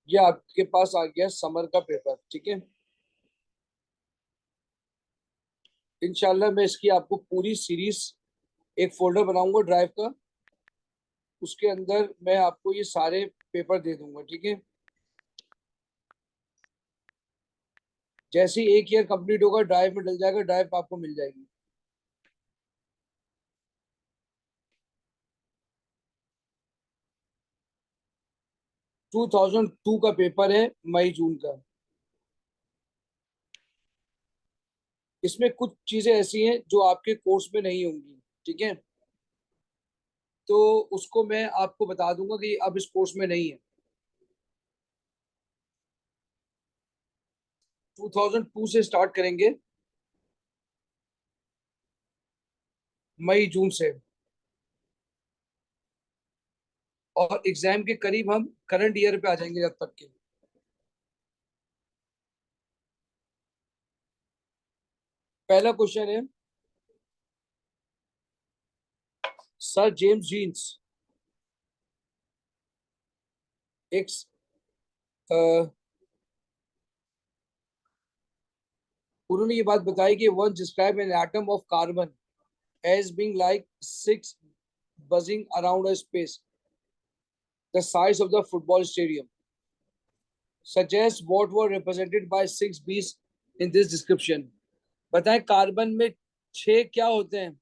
ये आपके पास आ गया समर का पेपर, ठीक है। इंशाल्लाह मैं इसकी आपको पूरी सीरीज एक फोल्डर बनाऊंगा ड्राइव का, उसके अंदर मैं आपको ये सारे पेपर दे दूंगा, ठीक है। जैसे ही 1 ईयर कंप्लीट होगा ड्राइव में डल जाएगा, ड्राइव आपको मिल जाएगी। टू 2002 का पेपर है, मई जून का। इसमें कुछ चीजें ऐसी हैं जो आपके कोर्स में नहीं होंगी, ठीक है। तो उसको मैं आपको बता दूंगा कि अब इस कोर्स में नहीं है। 2002 से स्टार्ट करेंगे, मई जून से, और एग्जाम के करीब हम करंट ईयर पे आ जाएंगे जब तक के। पहला क्वेश्चन है, सर जेम्स जीन्स एक अ, उन्होंने ये बात बताई कि one describe an atom of carbon as being like six buzzing around a space the size of the football stadium. Suggest what were represented by six bees in this description. बताएं carbon में 6 क्या होते हैं?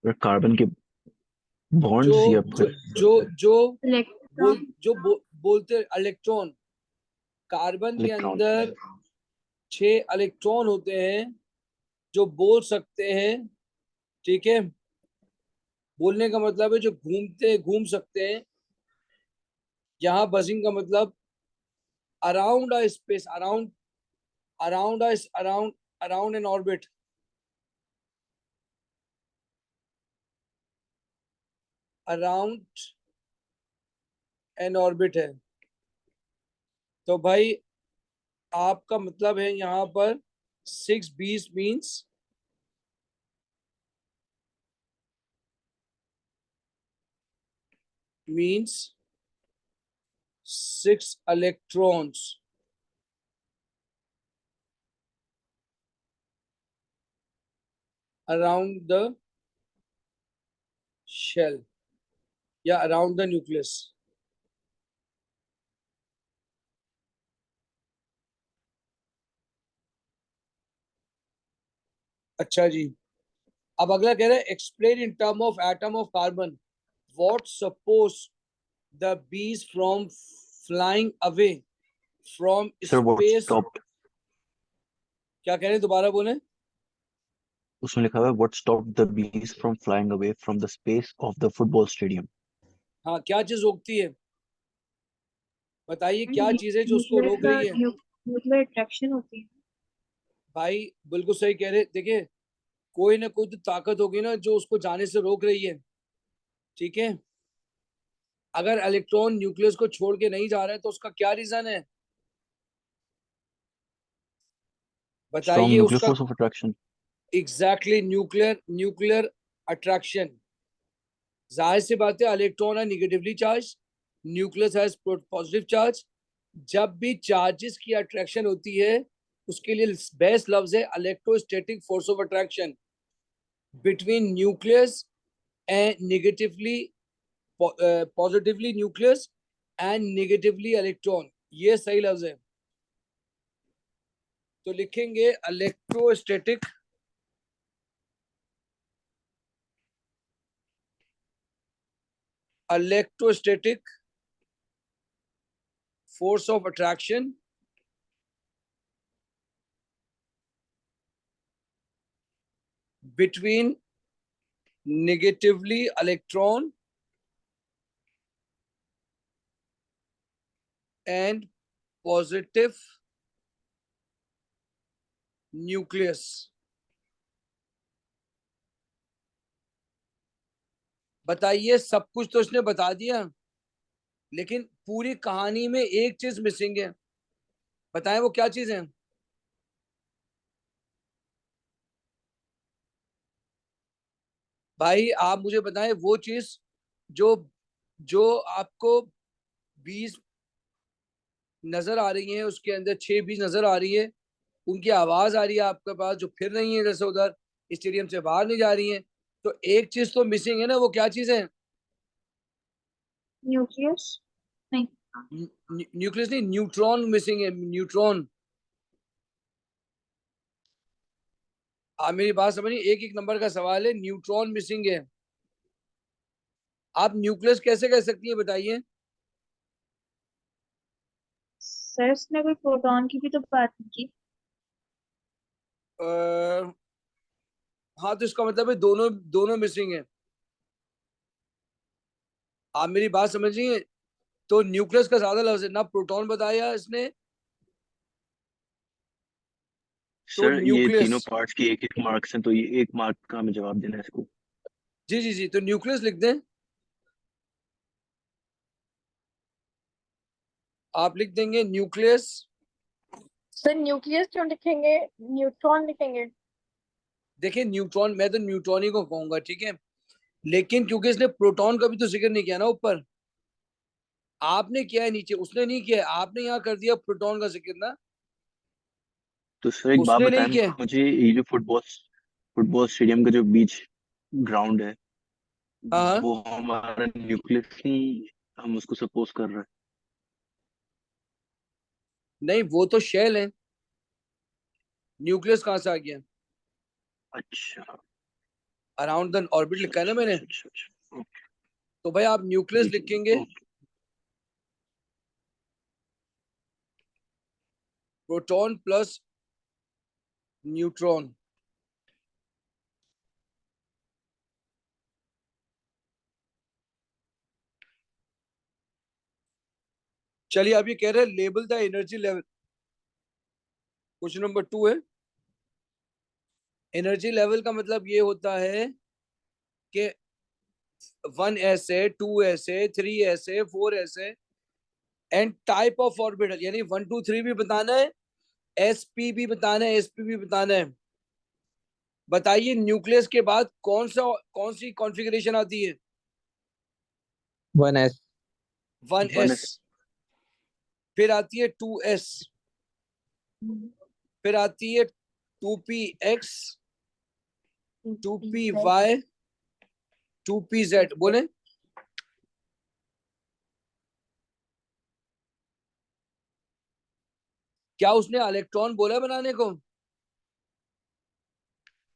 Carbon के जो bonds या जो जो इलेक्ट्रॉन। बोलते इलेक्ट्रॉन। कार्बन के इलेक्ट्रॉन। अंदर 6 इलेक्ट्रॉन होते हैं जो बोल सकते हैं, ठीक है। बोलने का मतलब है जो घूम सकते हैं। यहाँ बजिंग का मतलब around a space, around an orbit. Around an orbit है। तो भाई आपका मतलब है यहाँ पर 6 बीस means 6 electrons around the shell या around the nucleus। अच्छा जी, अब अगला कह रहे हैं explain in term of atom of carbon what suppose the bees from flying away from sir what space. Stop, क्या कह रहे हैं, दोबारा बोले। उसमें लिखा हुआ है what stop the bees from flying away from the space of the football stadium. हाँ, क्या चीज रोकती है? बताइए क्या चीज है जो उसको न्यूक्लियर रोक का रही है? न्यूक्लियर अट्रैक्शन होती है। भाई बिल्कुल सही कह रहे, देखिए कोई ना कोई तो ताकत होगी ना जो उसको जाने से रोक रही है, ठीक है। अगर इलेक्ट्रॉन न्यूक्लियस को छोड़ के नहीं जा रहा है तो उसका क्या रीजन है? स्ट्रॉन्ग बताइए न्यूक्लियर उसका। Force of attraction. Exactly, nuclear attraction. जाहिर सी बात है, इलेक्ट्रॉन है निगेटिवली चार्ज, न्यूक्लियस है पॉजिटिव चार्ज। जब भी चार्जेस की अट्रैक्शन होती है उसके लिए बेस्ट लफ्ज है electrostatic force of attraction between nucleus and negatively positively nucleus and negatively electron. ये सही लफ्ज है। तो लिखेंगे electrostatic electrostatic force of attraction between negatively electron and positive nucleus। बताइए, सब कुछ तो इसने बता दिया, लेकिन पूरी कहानी में एक चीज मिसिंग है। बताएं वो क्या चीज है? भाई आप मुझे बताएं वो चीज जो जो आपको बीज नजर आ रही हैं, उसके अंदर 6 बीज नजर आ रही है, उनकी आवाज आ रही है आपके पास, जो फिर रही है इधर से उधर, स्टेडियम से बाहर नहीं जा रही है। तो एक चीज तो मिसिंग है ना, वो क्या चीज है? न्यूक्लियस नहीं। न्यूक्लियस नहीं, न्यूट्रॉन मिसिंग है, न्यूट्रॉन। आप मेरी बात समझिए, एक एक नंबर का सवाल है, न्यूट्रॉन मिसिंग है। आप न्यूक्लियस कैसे कह सकती है बताइए? सर उसने कोई प्रोटॉन की भी तो बात नहीं की। अ, हाँ, तो इसका मतलब है दोनों दोनों मिसिंग है। आप मेरी बात समझिए, तो न्यूक्लियस का ज्यादा लफ्ज है ना, प्रोटॉन बताया इसने, तो सर ये न्यूक्लियस। तीनों पार्ट्स की एक एक मार्क्स हैं, तो ये एक मार्क का हमें जवाब देना है इसको। जी जी जी, तो न्यूक्लियस लिख दें। आप लिख देंगे न्यूक्लियस। सर न्यूक्लियस क्यों लिखेंगे, न्यूट्रॉन लिखेंगे। देखिए न्यूट्रॉन, मैं तो न्यूट्रॉन ही को कहूंगा, ठीक है, लेकिन क्योंकि इसने प्रोटॉन का भी तो जिक्र नहीं किया ना ऊपर, आपने किया है नीचे, उसने नहीं किया है, आपने यहाँ कर दिया प्रोटॉन का जिक्र ना, तो सर एक बात उसने नहीं बताएं किया है। मुझे, ये जो फुटबॉल फुटबॉल स्टेडियम का जो बीच ग्राउंड है, हाँ हाँ। वो हमारा न्यूक्लियस नहीं, हम उसको सपोज कर रहे हैं। नहीं, वो तो शेल है, न्यूक्लियस कहाँ से आ गया? अच्छा अराउंड द ऑर्बिट अच्छा लिखा है ना अच्छा मैंने। अच्छा अच्छा अच्छा, ओके। तो भाई आप न्यूक्लियस जी जी लिखेंगे, ओके। Proton plus neutron. चलिए, अब ये कह रहे हैं label the energy level. Question number 2 है, एनर्जी लेवल का मतलब ये होता है कि 1 ऐसे, 2 ऐसे, 3 ऐसे, 4 ऐसे, एंड टाइप ऑफ ऑर्बिटल, यानी 1 2 3 भी बताना है, एसपी भी बताना है, एसपी भी बताना है। बताइए न्यूक्लियस के बाद कौन सी कॉन्फ़िगरेशन आती है? 1s। 1s। One S. फिर आती है 2s। फिर आती है 2px, 2py, 2pz। बोले? क्या उसने इलेक्ट्रॉन बोला बनाने को?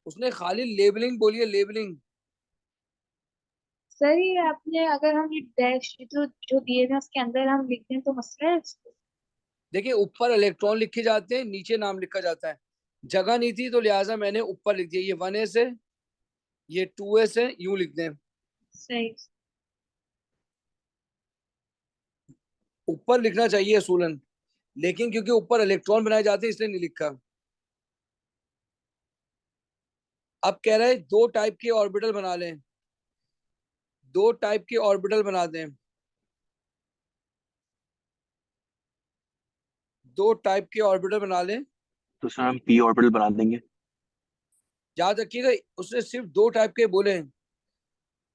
उसने खाली लेबलिंग बोली है, लेबलिंग। सर ये आपने, अगर हम ये डैश जो जो दिए थे उसके अंदर हम लिख दें तो मसला है इसको। देखिए ऊपर इलेक्ट्रॉन लिखे जाते हैं, नीचे नाम लिखा जाता है, जगह नहीं थी तो लिहाजा मैंने ऊपर लिख दिया, ये 1s है, ये 2s है, यूं लिख दें। सही। ऊपर लिखना चाहिए असूलन, लेकिन क्योंकि ऊपर इलेक्ट्रॉन बनाए जाते हैं इसलिए नहीं लिखा। अब कह रहे हैं दो टाइप के ऑर्बिटल बना लें, दो टाइप के ऑर्बिटल बना दें, दो टाइप के ऑर्बिटल बना लें। तो सर हम पी ऑर्बिटल बना देंगे। याद रखिएगा, उसने सिर्फ दो टाइप के बोले हैं,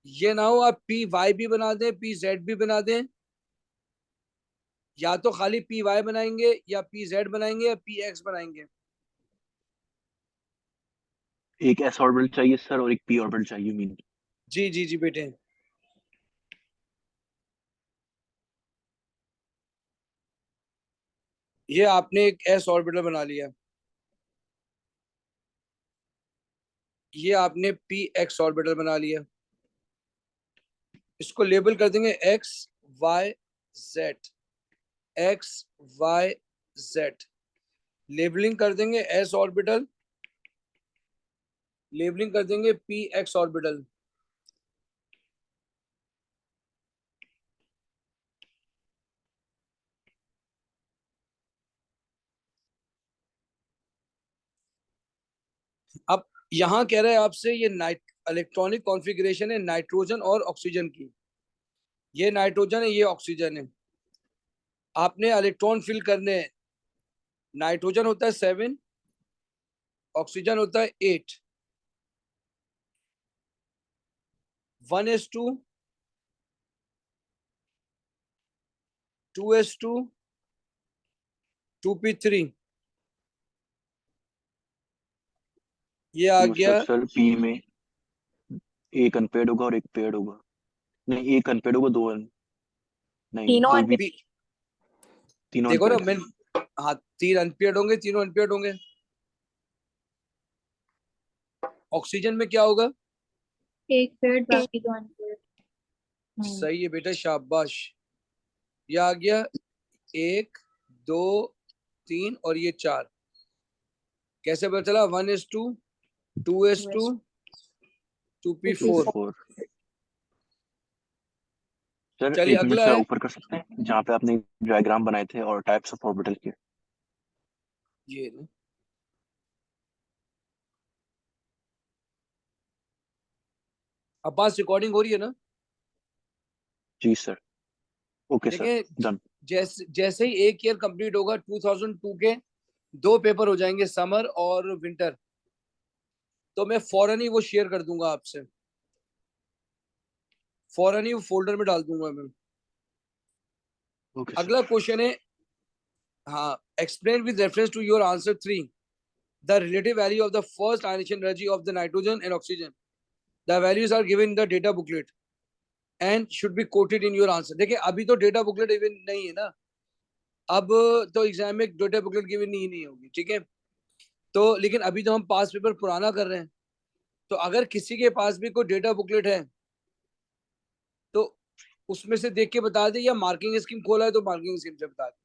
ये ना हो आप पी वाई भी बना दें, पी जेड भी बना दें, या तो खाली पी वाई बनाएंगे, या पी जेड बनाएंगे, या पी एक्स बनाएंगे। एक एस ऑर्बिटल चाहिए सर, और एक पी ऑर्बिटल चाहिए मीन। जी जी जी बेटे। ये आपने एक एस ऑर्बिटल बना लिया, ये आपने पी एक्स ऑर्बिटल बना लिया, इसको लेबल कर देंगे X Y Z, X Y Z. Labelling कर देंगे एस ऑर्बिटल, लेबलिंग कर देंगे पी एक्स ऑर्बिटल। अब यहां कह रहे हैं आपसे, ये नाइट इलेक्ट्रॉनिक कॉन्फ़िगरेशन है नाइट्रोजन और ऑक्सीजन की, ये नाइट्रोजन है, ये ऑक्सीजन है, आपने इलेक्ट्रॉन फिल करने हैं। नाइट्रोजन होता है 7, ऑक्सीजन होता है 8, 1s2, 2s2 2p3 ये आ गया। सर पी में एक अनपेड होगा और एक पेड होगा। नहीं, एक अनपेड होगा, दो नहीं, तीनों कोई भी unpaid। तीनों देखो ना अनपेड। मैं, हाँ 3 अनपेड होंगे, तीनों अनपेड होंगे। ऑक्सीजन में क्या होगा? एक पेड बाकी दो अनपेड। सही है बेटा, शाबाश। ये आ गया 1 2 3 और ये 4। कैसे पता चला? 1s2 2s2 2p4। 2p4। Sir चलिए एक मिनट अगला से है। ऊपर कर सकते हैं जहाँ पे आपने डायग्राम बनाए थे और टाइप्स ऑफ ऑर्बिटल के। ये ना, अब पास रिकॉर्डिंग हो रही है ना? जी सर। Okay sir. देखिए, डन। जैसे जैसे ही एक ईयर कंप्लीट होगा 2002 के 2 पेपर हो जाएंगे, समर और विंटर। तो मैं फौरन ही वो शेयर कर दूंगा आपसे, फौरन ही वो फोल्डर में डाल दूंगा मैं। ओके अगला सर। क्वेश्चन है, हाँ, explain with reference to your answer 3 the relative value of the first ionisation energy of the nitrogen and oxygen. The values are given in the data booklet and should be quoted in your answer. देखिए अभी तो data booklet even नहीं है ना, अब तो exam में data booklet given नहीं होगी, ठीक है? तो लेकिन अभी तो हम पास पेपर पुराना कर रहे हैं, तो अगर किसी के पास भी कोई डेटा बुकलेट है तो उसमें से देख के बता दे, या मार्किंग स्कीम खोला है तो मार्किंग स्कीम से बता दे,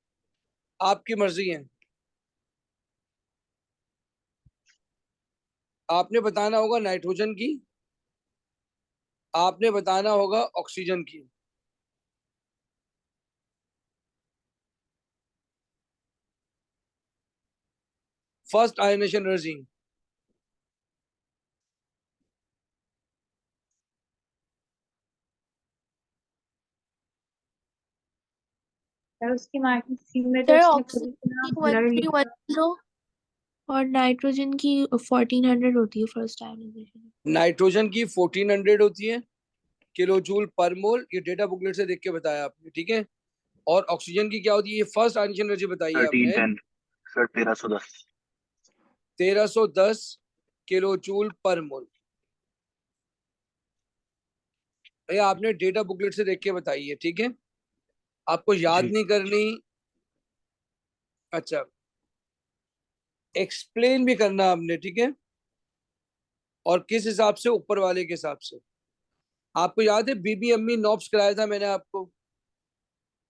आपकी मर्जी है। आपने बताना होगा नाइट्रोजन की, आपने बताना होगा ऑक्सीजन की। फर्स्ट आयनेशन एनर्जी और उसकी मार्किंग स्कीम में तो सर उसने खुद इतना ऑक्सीजन की ब्लर लिखा। 1310 और नाइट्रोजन की 1400 होती है फर्स्ट आयनाइजेशन। नाइट्रोजन की 1400 होती है किलो जूल पर मोल, ये डेटा बुकलेट से देख के बताया आपने, ठीक है? और ऑक्सीजन की क्या होती है? ये फर्स्ट आयनेशन एनर्जी बताई है थर्टीन आपने, टेन सर 1310। 1310 किलो जूल पर मोल। भैया आपने डेटा बुकलेट से देख के बताई है, ठीक है? आपको याद जी नहीं करनी। अच्छा, एक्सप्लेन भी करना आपने, ठीक है? और किस हिसाब से? ऊपर वाले के हिसाब से। आपको याद है बीबीएमई नॉप्स कराया था मैंने आपको,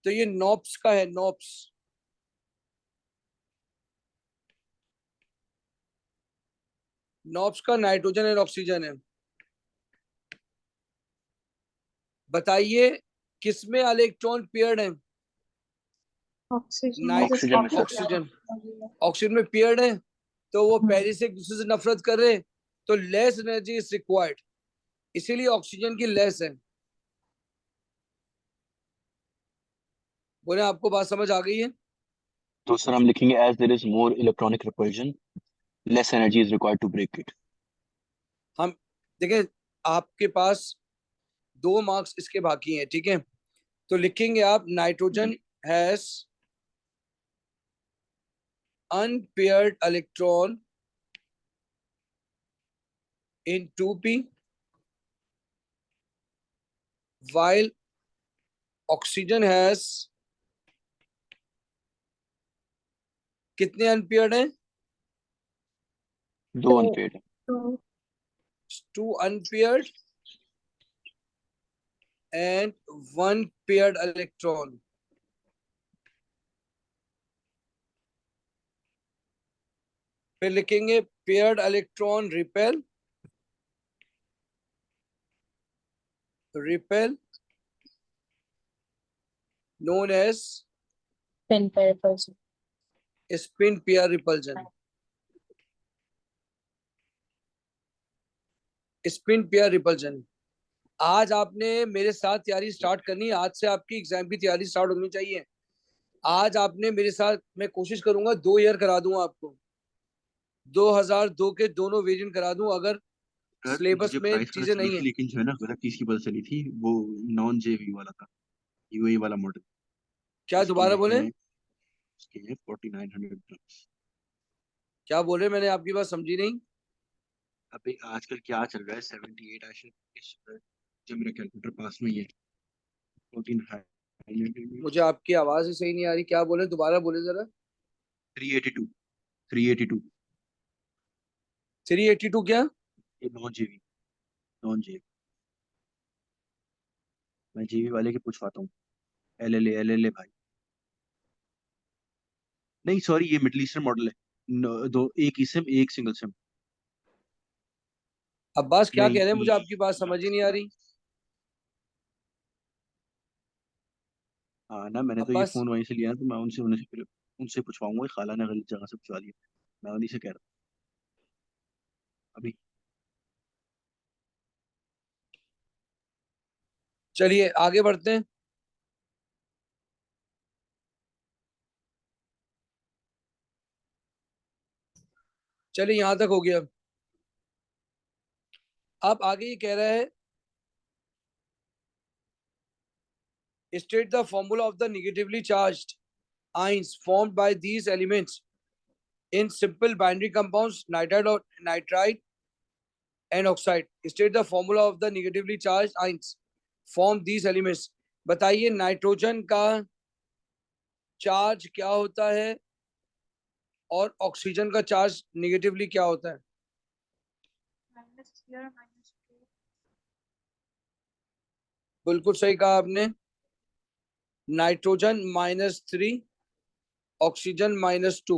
तो ये नॉप्स का है, नॉप्स। नॉप्स का नाइट्रोजन और ऑक्सीजन है। बताइए किसमें इलेक्ट्रॉन पेयर्ड है? ऑक्सीजन नाइट ऑक्सीजन में सर। ऑक्सीजन, ऑक्सीजन में पेयर्ड है, तो वो पहले से एक दूसरे से नफरत कर रहे, तो लेस एनर्जी इज रिक्वायर्ड, इसीलिए ऑक्सीजन की लेस है। बोले आपको बात समझ आ गई है? तो सर हम लिखेंगे as there is more electronic repulsion less energy is required to break it. हम देखें, आपके पास 2 मार्क्स इसके बाकी हैं, ठीक है? तो लिखेंगे आप nitrogen has unpaired electron in 2p while oxygen has कितने अनपेयर्ड हैं? दो अनपेड। तो 2 unpaired and 1 paired electron। फिर लिखेंगे paired electron repel known as Spin pair repulsion। spin pair repulsion। Spin pair repulsion. आज आपने मेरे साथ तैयारी स्टार्ट करनी है, आज से आपकी एग्जाम की तैयारी स्टार्ट होनी चाहिए। आज आपने मेरे साथ, मैं कोशिश करूंगा 2 ईयर करा दूं आपको, 2002 के दोनों वेरिएंट करा दूं, अगर सर सिलेबस मुझे में प्राइस पता चीजें चली नहीं थी, है। लेकिन जो है ना गलत चीज की पता चली थी, वो नॉन जेवी वाला था, यूएई वाला मॉडल। क्या दोबारा बोले? इसके हैं 4900 ग्राम्स। क्या बोले? मैंने आपकी बात समझी नहीं। अभी आजकल क्या चल रहा है? 78 आजकल जब मेरा कैलकुलेटर पास में ही है। 1400 मुझे आपकी आवाज ही सही नहीं आ रही। क्या बोले? दोबारा बोले जरा। 382 382 382 क्या? ये नॉन जीबी मैं जीबी वाले की पूछवाता हूँ। एल एल ए भाई। नहीं सॉरी, ये मिडिल ईस्टर्न मॉडल है। दो, एक ई सिम एक सिंगल सिम। अब्बास क्या कह नहीं रहे हैं? मुझे ई आपकी बात समझ ही नहीं आ रही। हाँ ना, मैंने तो ये अब्बास, फोन वहीं से लिया ना, तो मैं उनसे पूछवाऊंगा। खाला ने गलत जगह से पूछवा दिया। मैं उन्हीं से कह रहा हूँ अभी। चलिए आगे बढ़ते हैं। चलिए यहां तक हो गया। अब आगे ये कह रहा है, state the formula of the negatively charged ions formed by these elements in simple binary compounds nitride and oxide. State the formula of the negatively charged ions form these elements. बताइए नाइट्रोजन का charge क्या होता है और oxygen का charge negatively क्या होता है? -3 और -2। बिल्कुल सही कहा आपने। Nitrogen -3, oxygen -2।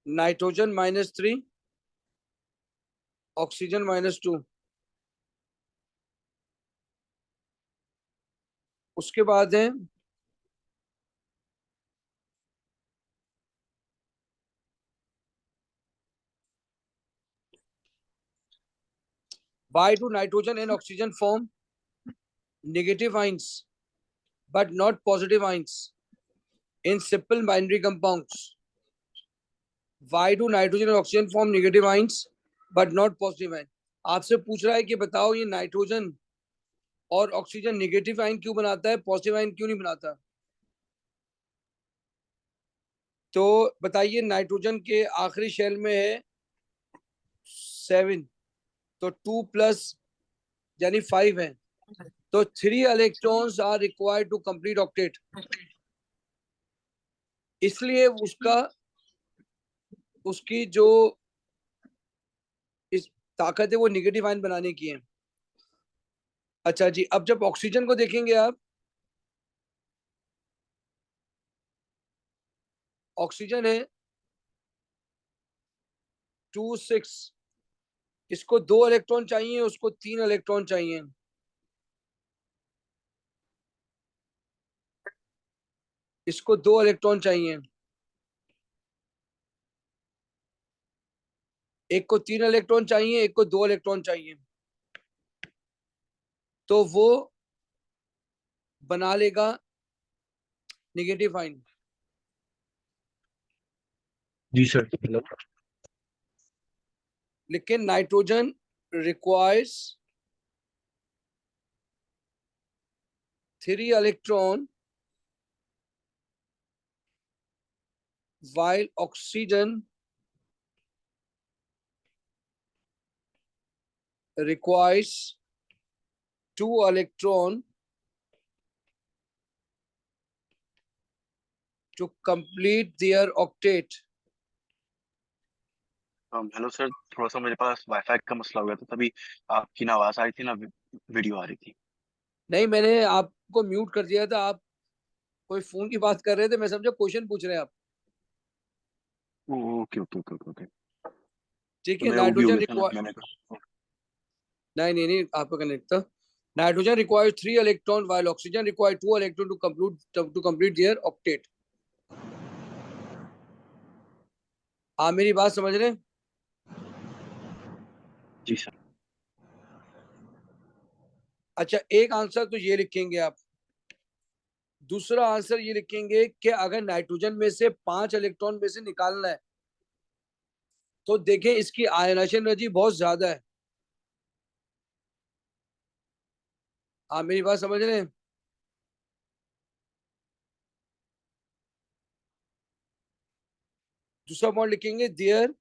Nitrogen -3, oxygen -2। उसके बाद है why do nitrogen and oxygen form negative ions but not positive ions in simple binary compounds? Why do nitrogen and oxygen form negative ions but not positive ions? आपसे पूछ रहा है कि बताओ ये नाइट्रोजन और ऑक्सीजन नेगेटिव आयन क्यों बनाता है, पॉजिटिव आयन क्यों नहीं बनाता? तो बताइए नाइट्रोजन के आखिरी शेल में है 7, तो 2 प्लस यानी 5 है, तो 3 electrons are required to complete octet. इसलिए उसकी जो इस ताकत है वो नेगेटिव आयन बनाने की है। अच्छा जी, अब जब ऑक्सीजन को देखेंगे आप, ऑक्सीजन है 2 6, इसको 2 इलेक्ट्रॉन चाहिए, उसको 3 इलेक्ट्रॉन चाहिए। इसको 2 इलेक्ट्रॉन चाहिए, एक को 3 इलेक्ट्रॉन चाहिए, एक को 2 इलेक्ट्रॉन चाहिए, तो वो बना लेगा नेगेटिव आयन। जी सर। हेलो। लेकिन nitrogen requires 3 electron while oxygen requires 2 electron to complete their octet. Hello sir, थोड़ा सा मेरे पास वाईफाई का मसला हो गया था, तभी आपकी ना आवाज आ रही थी ना वीडियो आ रही थी। नहीं, मैंने आपको म्यूट कर दिया था। आप कोई फोन की बात कर रहे थे, मैं समझा क्वेश्चन पूछ रहे हैं आप। Okay okay okay okay okay. ठीक तो है। मेरा वो भी हो नाइट्रोजन गया था ना, रिक्वायर, मैंने कहा। नहीं नहीं नहीं, आपका कनेक्ट था। Nitrogen requires 3 electron while oxygen requires 2 electron to complete their octet. आप मेरी बात समझ रहे हैं? जी सर। अच्छा, एक आंसर तो ये लिखेंगे आप। दूसरा आंसर ये लिखेंगे कि अगर नाइट्रोजन में से 5 इलेक्ट्रॉन में से निकालना है तो देखें इसकी आयनाइजेशन एनर्जी बहुत ज्यादा है। आप मेरी बात समझ रहे हैं? दूसरा पॉइंट लिखेंगे, there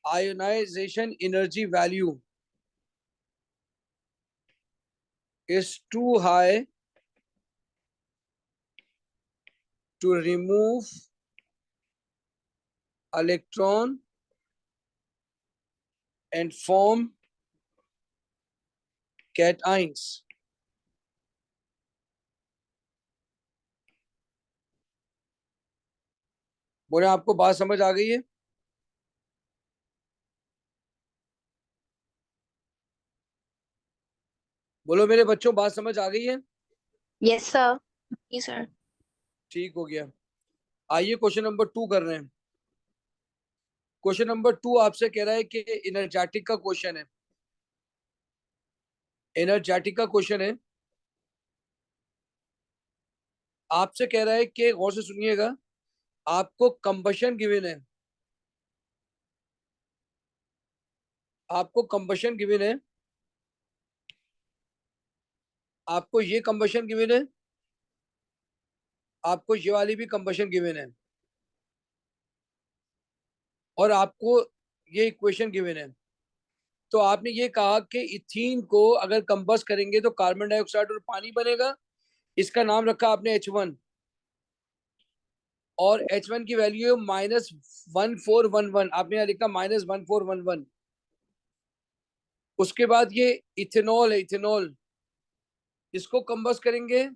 ionisation energy value is too high to remove electron and form cations. बोले आपको बात समझ आ गई है? बोलो मेरे बच्चों, बात समझ आ गई है? Yes, sir. Yes, sir. ठीक हो गया। आइए क्वेश्चन नंबर 2 कर रहे हैं। क्वेश्चन नंबर 2 आपसे कह रहा है कि एनर्जेटिक का क्वेश्चन है। एनर्जेटिक का क्वेश्चन है, आपसे कह रहा है कि गौर से सुनिएगा, आपको कंबशन गिवन है, आपको कंबशन गिवन है, आपको ये कंबशन गिवन है, आपको ये वाली भी कंबशन गिवन है, और आपको ये इक्वेशन गिवन है। तो आपने ये कहा कि इथीन को अगर कंबस्ट करेंगे तो कार्बन डाइऑक्साइड और पानी बनेगा। इसका नाम रखा आपने H1, और H1 की वैल्यू है -1411। आपने यहाँ लिखा -1411। उसके बाद ये इथेनॉल है, इथेनॉल, इसको कंबस्ट करेंगे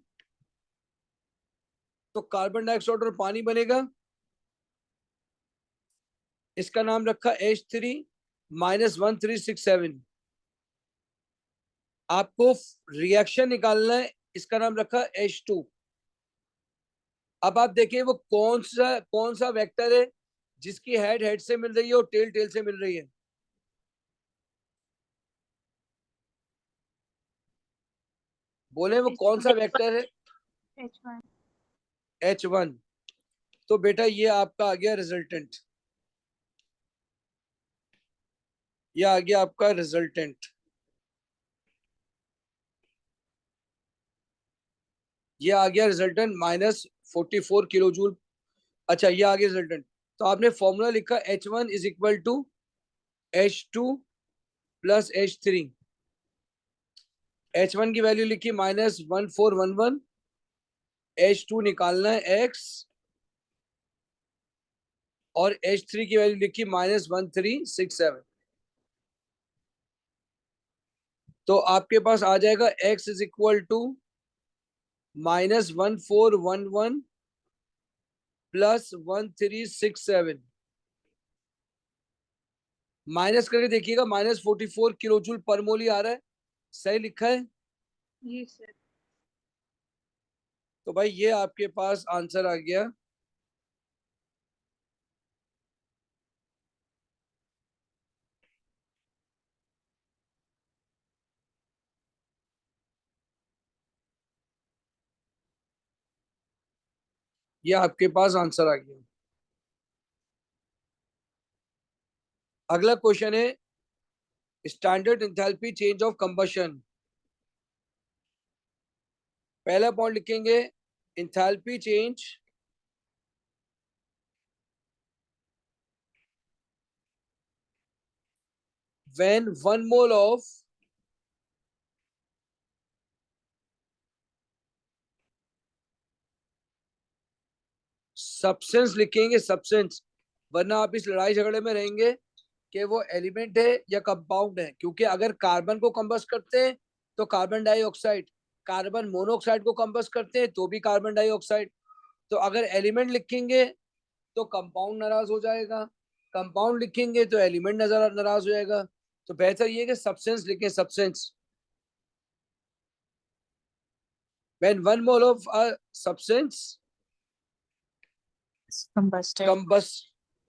तो कार्बन डाइऑक्साइड और पानी बनेगा। इसका नाम रखा H3 -1367। आपको रिएक्शन निकालना है, इसका नाम रखा H2। अब आप देखिए वो कौन सा वेक्टर है जिसकी हेड हेड से मिल रही है और टेल टेल से मिल रही है। बोले वो कौन सा वेक्टर है? H1. H1। तो बेटा ये आपका आ गया रिजल्टेंट, ये आ गया आपका रिजल्टेंट, ये आ गया रिजल्टेंट -44 किलो जूल। अच्छा ये आ गया रिजल्टेंट। तो आपने फॉर्मूला लिखा H1 is equal to H2 plus H3। H1 की वैल्यू लिखी -1411, H2 निकालना है X, और H3 की वैल्यू लिखी -1367। तो आपके पास आ जाएगा X is equal to -1411 plus 1367। Minus करके देखिएगा, -44 किलो जूल पर मोल ही आ रहा है। सही लिखा है? जी सर। तो भाई ये आपके पास आंसर आ गया। ये आपके पास आंसर आ गया। अगला क्वेश्चन है, standard enthalpy change of combustion. पहला पॉइंट लिखेंगे, enthalpy change when 1 mole of substance लिखेंगे, सब्सटेंस, वरना आप इस लड़ाई झगड़े में रहेंगे कि वो एलिमेंट है या कंपाउंड है। क्योंकि अगर कार्बन को कंबस्ट करते हैं तो कार्बन डाइऑक्साइड, कार्बन मोनोऑक्साइड को कंबस्ट करते हैं तो भी कार्बन डाइऑक्साइड। तो अगर एलिमेंट लिखेंगे तो कंपाउंड नाराज हो जाएगा, कंपाउंड लिखेंगे तो एलिमेंट नजर नाराज हो जाएगा। तो बेहतर ये कि सब्सटेंस लिखें, substance. when 1 mole of a substance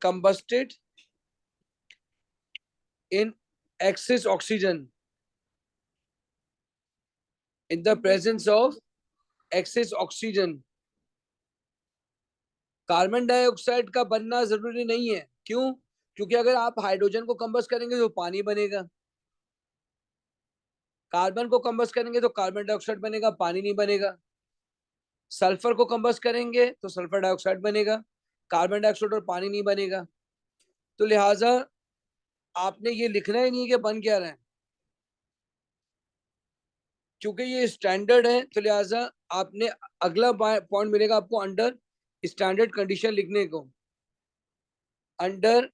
combusted in excess oxygen, in the presence of excess oxygen, carbon dioxide का बनना जरूरी नहीं है। क्यों? क्योंकि अगर आप हाइड्रोजन को कंबस्ट करेंगे तो पानी बनेगा, कार्बन को कंबस्ट करेंगे तो कार्बन डाइऑक्साइड बनेगा, पानी नहीं बनेगा। सल्फर को कंबस्ट करेंगे तो सल्फर डाइऑक्साइड बनेगा, कार्बन डाइऑक्साइड और पानी नहीं बनेगा। तो लिहाजा आपने ये लिखना ही नहीं है कि बन क्या रहा है, क्योंकि ये स्टैंडर्ड है। तो लिहाजा आपने अगला पॉइंट मिलेगा आपको अंडर स्टैंडर्ड कंडीशन लिखने को। Under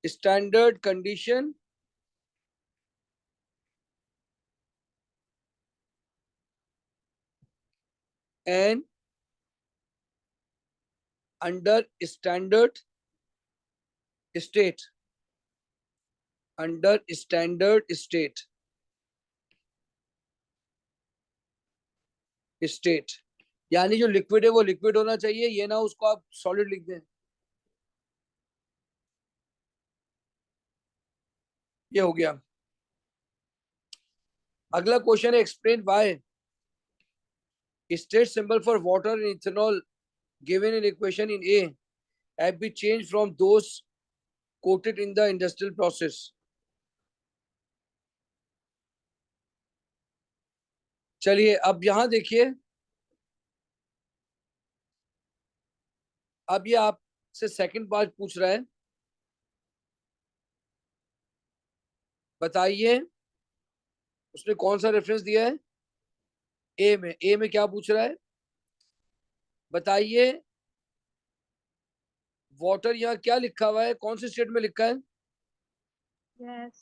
standard condition and under standard state, under standard state state यानी जो लिक्विड है वो लिक्विड होना चाहिए, ये ना उसको आप सॉलिड लिख दें। ये हो गया। अगला क्वेश्चन है explain why state symbol for water in ethanol given in equation in A have been changed from those quoted in the industrial process. चलिए अब यहां देखिए, अब ये आपसे सेकंड पार्ट पूछ रहा है, बताइए उसने कौन सा रेफरेंस दिया है। ए में क्या पूछ रहा है, बताइए वाटर यहाँ क्या लिखा हुआ है, कौन सी स्टेट में लिखा है। Yes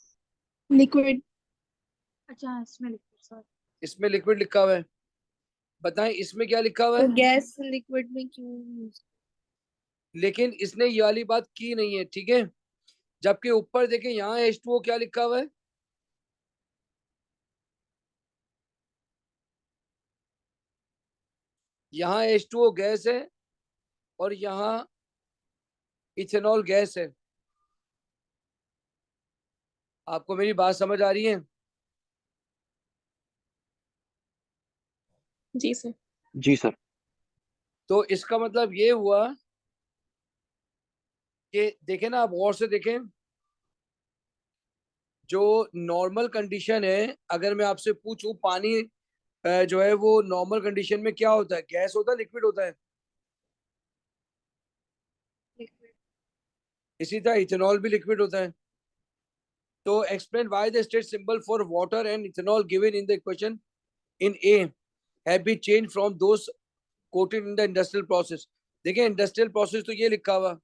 liquid. अच्छा इसमें लिखो सॉरी। इसमें लिक्विड लिखा हुआ है, बताएं इसमें क्या लिखा हुआ है। तो गैस लिक्विड में क्यों? लेकिन इसने ये वाली बात की नहीं है, ठीक है। जबकि ऊपर देखें यहाँ H2O क्या लिखा हुआ है, यहाँ H2O गैस है और यहाँ इथेनॉल गैस है। आपको मेरी बात समझ आ रही है। जी सर। जी सर। तो इसका मतलब ये हुआ कि देखें ना, आप गौर से देखें, जो नॉर्मल कंडीशन है, अगर मैं आपसे पूछूं पानी जो है वो नॉर्मल कंडीशन में क्या होता है, गैस होता है लिक्विड होता है। लिक्विड। इसी तरह इथेनॉल भी लिक्विड होता है। तो explain why the state symbol for water and ethanol given in the equation in a have been change from those quoted in the industrial process. देखिए इंडस्ट्रियल प्रोसेस तो ये लिखा हुआ,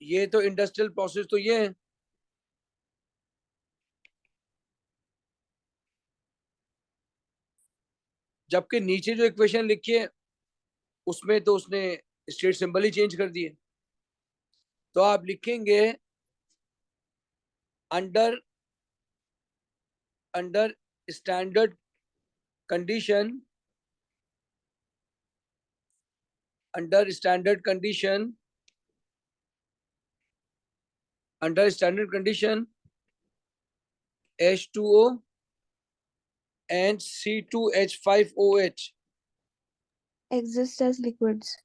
ये तो इंडस्ट्रियल प्रोसेस तो ये है। जबकि नीचे जो इक्वेशन लिखी है उसमें तो उसने स्टेट सिंबल ही चेंज कर दिए। तो आप लिखेंगे under under standard condition, under standard condition, under standard condition H2O and C2H5OH Exist as liquids.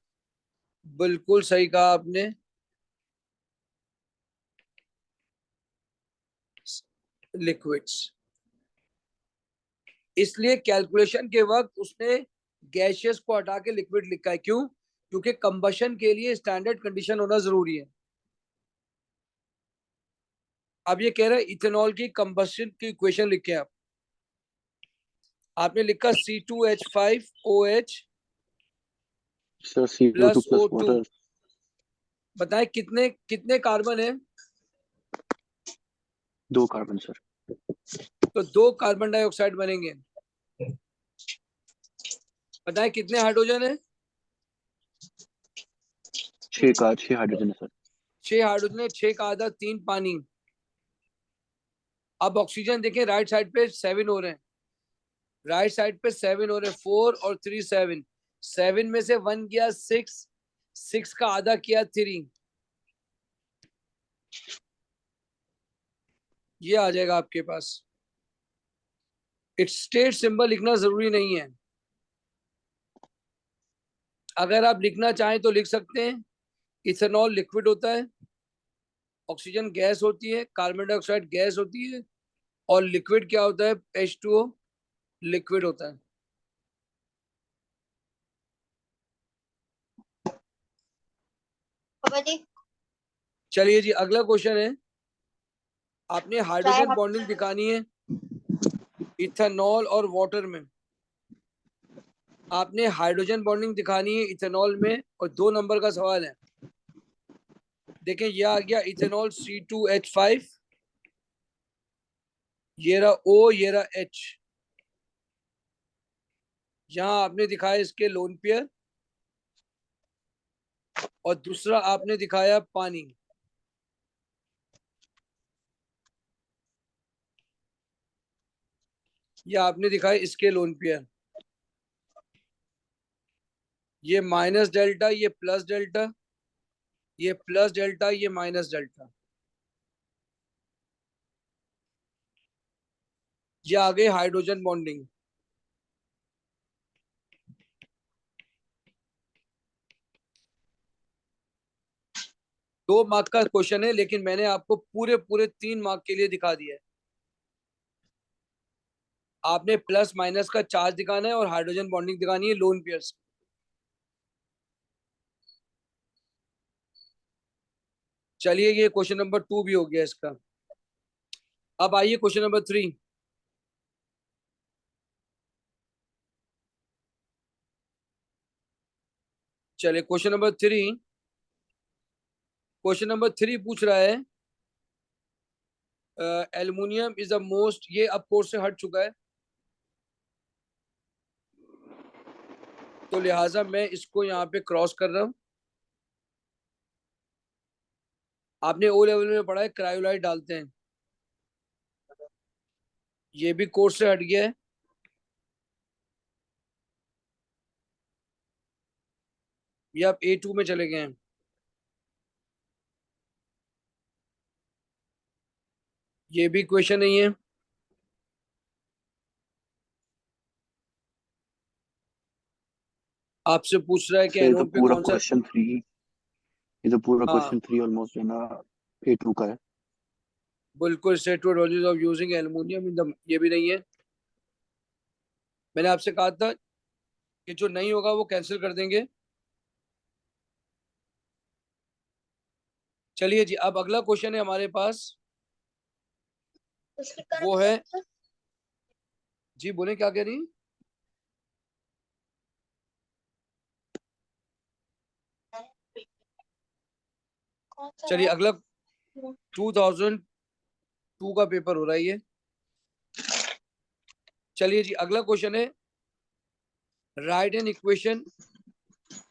बिल्कुल सही कहा आपने। लिक्विड्स, इसलिए कैलकुलेशन के वक्त उसने गैसियस को हटा के लिक्विड लिखा है। क्यों? क्योंकि कंबशन के लिए स्टैंडर्ड कंडीशन होना जरूरी है। अब ये कह रहा है इथेनॉल की कंबशन की इक्वेशन लिखे आप, आपने लिखा C2H5OH sir CO2 plus plus O2। Water. बताएं कितने कितने कार्बन है। 2 कार्बन सर। तो 2 कार्बन डाइऑक्साइड बनेंगे। बताएं कितने हाइड्रोजन है। 6 हाइड्रोजन है सर। 6 हाइड्रोजन है, 6 का आधा 3 पानी। अब ऑक्सीजन देखें, राइट साइड पे 7 हो रहे हैं, राइट साइड पे 7 हो रहे हैं, 4 और 3 7। 7 में से 1 गया 6, 6 का आधा किया 3, ये आ जाएगा आपके पास। इट्स स्टेट सिंबल लिखना जरूरी नहीं है, अगर आप लिखना चाहें तो लिख सकते हैं, इथेनॉल लिक्विड होता है, ऑक्सीजन गैस होती है, कार्बन डाइऑक्साइड गैस होती है, और लिक्विड क्या होता है? H2O लिक्विड होता है। पापा जी चलिए जी, अगला क्वेश्चन है, आपने चाय हाइड्रोजन बॉन्डिंग दिखानी है इथेनॉल और वाटर में। आपने हाइड्रोजन बॉन्डिंग दिखानी है इथेनॉल में, और 2 नंबर का सवाल है। देखें, ये आ गया इथेनॉल C2H5, ये रहा O, ये रहा H। यहां आपने दिखाया इसके लोन पेयर, और दूसरा आपने दिखाया पानी। ये आपने दिखाया इसके लोन पेयर। ये माइनस डेल्टा, ये प्लस डेल्टा, ये प्लस डेल्टा, ये माइनस डेल्टा। ये आ गई हाइड्रोजन बॉन्डिंग। दो मार्क का क्वेश्चन है, लेकिन मैंने आपको पूरे पूरे 3 मार्क के लिए दिखा दिया है। आपने प्लस माइनस का चार्ज दिखाना है और हाइड्रोजन बॉन्डिंग दिखानी है लोन पेयर्स। चलिए, ये क्वेश्चन नंबर 2 भी हो गया इसका। अब आइए क्वेश्चन नंबर 3। चलिए, क्वेश्चन नंबर 3 पूछ रहा है, एल्युमिनियम इज द मोस्ट, ये अब कोर्स से हट चुका है, तो लिहाजा मैं इसको यहाँ पे क्रॉस कर रहा हूँ। आपने ओ लेवल में पढ़ा है क्रायोलाइट डालते हैं, ये भी कोर्स से हट गया है। ये आप A2 में चले गए हैं। ये भी क्वेश्चन नहीं है। आपसे पूछ रहा है कि सर ये तो एनोड पे पूरा कौन सा। क्वेश्चन 3, ये तो पूरा हाँ, क्वेश्चन 3 ऑलमोस्ट जो है ना A2 का है। बिल्कुल, statement of using aluminium in the, ये भी नहीं है। मैंने आपसे कहा था कि जो नहीं होगा वो कैंसिल कर देंगे। चलिए जी, अब अगला क्वेश्चन है हमारे पास, उसके वो कारण है, जी बोले क्या कह रही हैं? कौन सा चलिए, है? अगला 2002 का पेपर हो रहा है ये। चलिए जी, अगला क्वेश्चन है, राइट एन इक्वेशन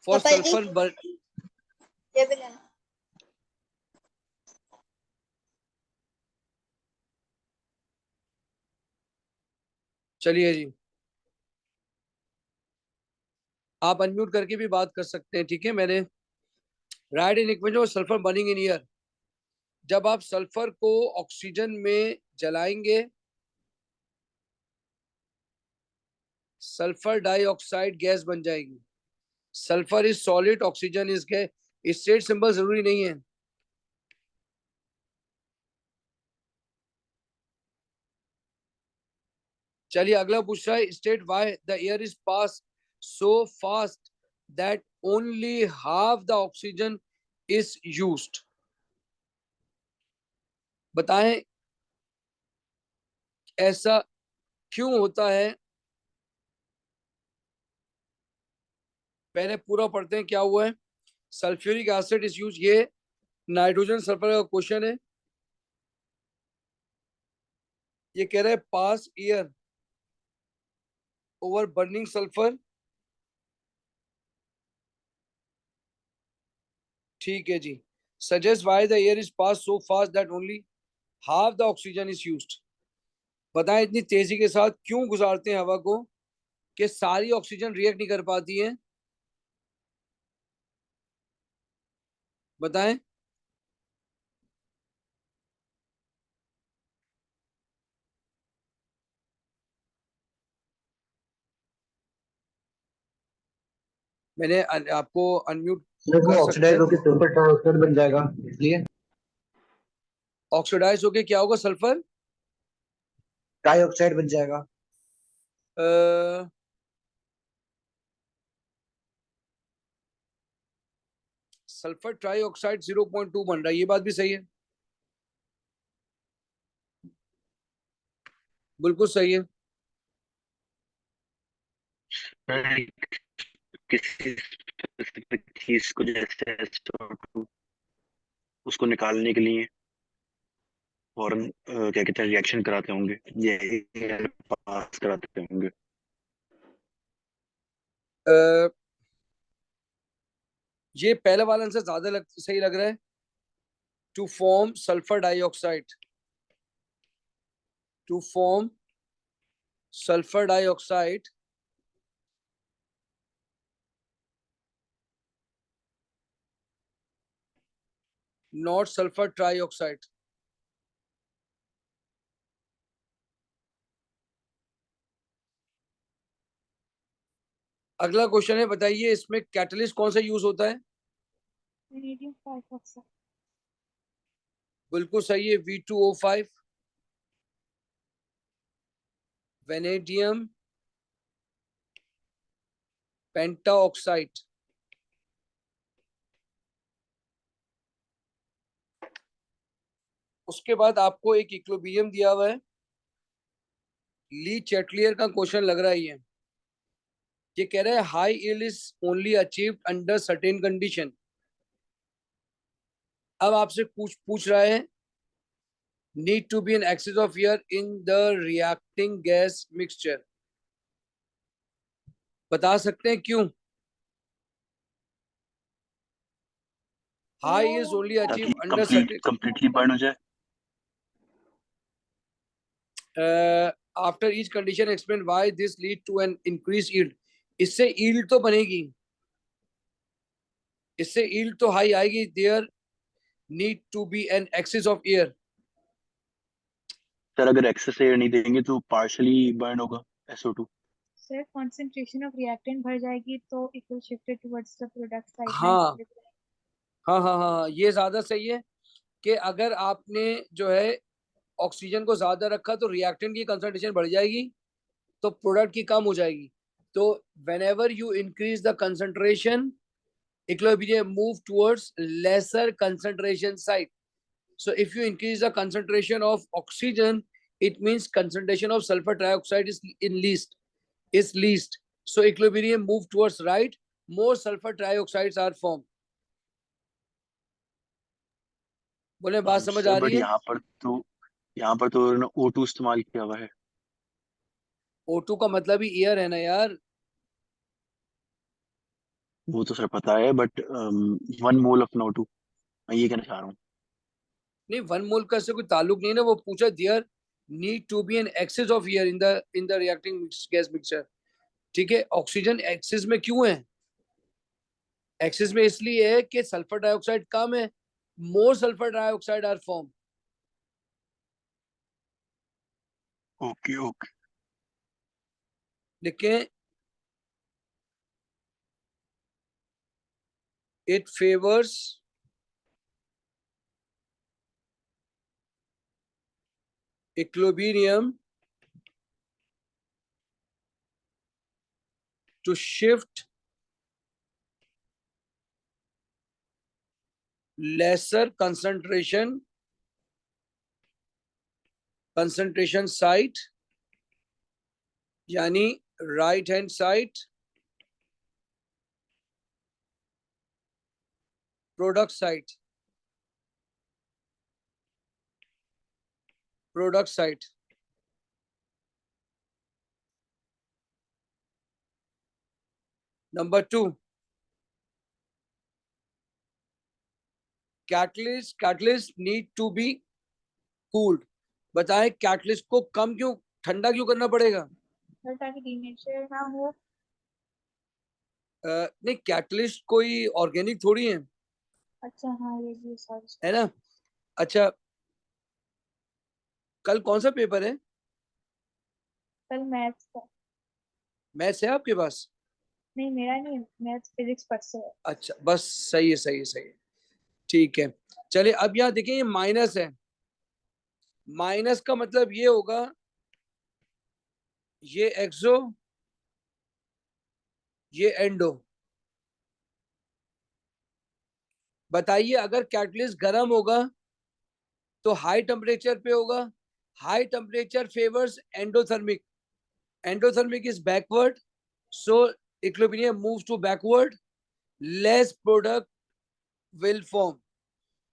फॉर पापा जी सल्फर। ये भी लेना। चलिए जी, आप अनम्यूट करके भी बात कर सकते हैं, ठीक है। मैंने right an equation for sulphur burning in year, जब आप सल्फर को ऑक्सीजन में जलाएंगे, सल्फर डाइऑक्साइड गैस बन जाएगी। Sulphur is solid, oxygen is gas. State symbol जरूरी नहीं है। चलिए, अगला पूछ रहा है, state why the air is pass so fast that only half the oxygen is used. बताएं ऐसा क्यों होता है। पहले पूरा पढ़ते हैं क्या हुआ है। सल्फ्यूरिक एसिड इज यूज, ये नाइट्रोजन सल्फर का क्वेश्चन है। ये कह रहा है pass air over burning sulphur, ठीक है जी। Suggest why the air is pass so fast that only half the oxygen is used. बताएं इतनी तेजी के साथ क्यों गुजारते हैं हवा को कि सारी ऑक्सीजन रिएक्ट नहीं कर पाती है। बताएं। मैंने आपको अनम्यूट सर वो कर सकते ऑक्सीडाइज हैं। होकर सल्फर ट्राइऑक्साइड बन जाएगा इसलिए ऑक्सीडाइज होके क्या होगा? सल्फर ट्राइऑक्साइड बन जाएगा। सल्फर ट्राइऑक्साइड 0.2 बन रहा है, ये बात भी सही है, बिल्कुल सही है। किसी स्पेसिफिक चीज को जैसे SO2 उसको निकालने के लिए फौरन क्या कहते हैं रिएक्शन कराते होंगे, ये एयर पास कराते होंगे। अ, ये पहला वाला आंसर ज्यादा सही लग रहा है। To form sulphur dioxide, to form sulphur dioxide not sulphur trioxide. अगला क्वेश्चन है, बताइए इसमें कैटलिस्ट कौन सा यूज होता है? Vanadium trioxide. बिल्कुल सही है, V2O5 वेनेडियम पेंटाऑक्साइड। उसके बाद आपको एक इक्विलिब्रियम दिया हुआ है, ली चैटलियर का क्वेश्चन लग रहा है ये कह रहा है high yield is only achieved under certain condition. अब आपसे पूछ रहा है need to be an excess of air in the reacting gas mixture. बता सकते हैं क्यों? हाई इज ओनली अचीव ताकि अंडर सर्टेन कंप्लीटली बर्न हो जाए। After each condition explain why this lead to an increase yield. इससे yield तो बनेगी, इससे यील्ड तो हाई आएगी। There need to be an excess of air. Sir अगर एक्सेस एयर नहीं देंगे तो पार्शली बर्न होगा SO2। Sir, concentration of reactant बढ़ जाएगी तो it will shift it towards the product side. हाँ हाँ हाँ हाँ, ये ज्यादा सही है कि अगर आपने जो है ऑक्सीजन को ज्यादा रखा तो रिएक्टेंट की कंसंट्रेशन बढ़ जाएगी तो प्रोडक्ट की कम हो जाएगी। तो whenever you increase the concentration, equilibrium move towards lesser concentration side. So if you increase the concentration of oxygen, it means concentration of sulfur trioxide is least. So equilibrium move towards right, more sulfur trioxides are formed. बोले बात समझ आ sir रही but है? यहाँ पर तो O2 इस्तेमाल किया हुआ है। O2 का मतलब ही एयर है ना यार। वो तो सर पता है बट 1 मोल ऑफ NO2 मैं ये कहना चाह रहा हूँ। नहीं, 1 मोल का से कोई ताल्लुक नहीं ना। वो पूछा there need to be an excess of air in the reacting gas mixture. ठीक है, ऑक्सीजन एक्सेस में क्यों है? एक्सेस में इसलिए है कि सल्फर डाइऑक्साइड कम है, more sulphur dioxide are form. Okay okay. लेकिन it favours equilibrium to shift lesser concentration site, यानी right hand side product side, product side. Number 2, catalyst need to be cooled. बताएं catalyst को कम क्यों, ठंडा क्यों करना पड़ेगा? Sir, ताकि denature ना हो। नहीं, कैटलिस्ट कोई ऑर्गेनिक थोड़ी है, अच्छा हाँ ये भी सॉरी। है ना। अच्छा, कल कौन सा पेपर है? कल मैथ्स का। मैथ्स है आपके पास? नहीं मेरा नहीं है, मेरा फिजिक्स परसों है। अच्छा बस सही है सही है सही है, ठीक है। चलिए अब यहाँ देखिए ये माइनस है, माइनस का मतलब ये होगा ये एक्सो ये एंडो। बताइए अगर कैटलिस्ट गर्म होगा तो हाई टेम्परेचर पे होगा, high temperature favours endothermic, endothermic is backward, so equilibrium moves to backward, less product will form.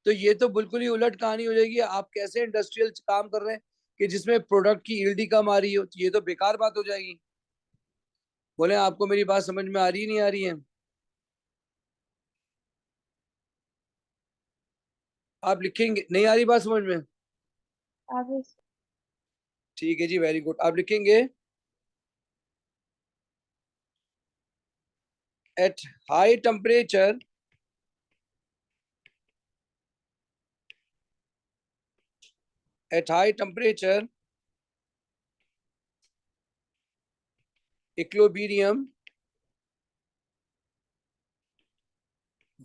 तो ये तो बिल्कुल ही उलट कहानी हो जाएगी, आप कैसे इंडस्ट्रियल काम कर रहे हैं कि जिसमें प्रोडक्ट की यील्ड ही कम आ रही हो, तो ये तो बेकार बात हो जाएगी। बोले आपको मेरी बात समझ में आ रही नहीं आ रही है? आप लिखेंगे, नहीं आ रही बात समझ में? आगे ठीक है जी, वेरी गुड। आप लिखेंगे at high temperature at high temperature equilibrium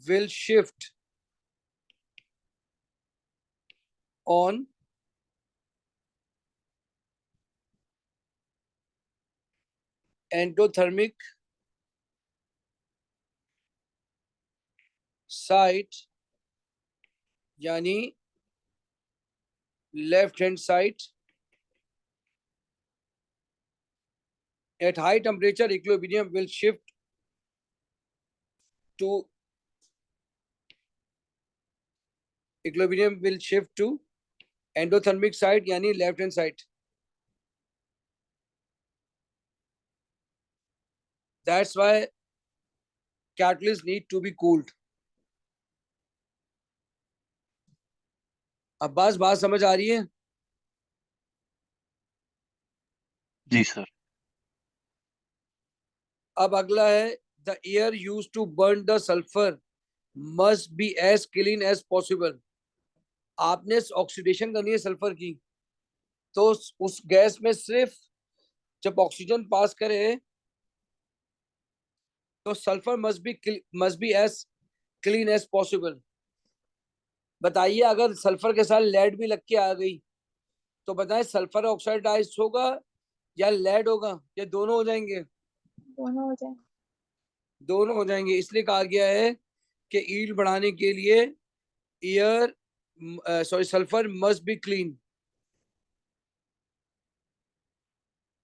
will shift on endothermic side, यानी left hand side. At high temperature equilibrium will shift to equilibrium will shift to endothermic side, यानी left hand side. That's why catalyst need to be cooled. अब्बास बात समझ आ रही है? जी sir. अब अगला है the air use to burn the sulphur must be as clean as possible. आपने ऑक्सीडेशन करनी है सल्फर की, तो उस गैस में सिर्फ जब ऑक्सीजन पास करे तो sulphur must be as clean as possible. बताइए अगर सल्फर के साथ लेड भी लग के आ गई तो बताएं सल्फर ऑक्साइडाइज होगा या लेड होगा, या दोनों हो जाएंगे? दोनों हो जाए। दोनों हो जाएंगे। इसलिए कहा गया है कि ईल्ड बढ़ाने के लिए air sorry sulphur must B clean,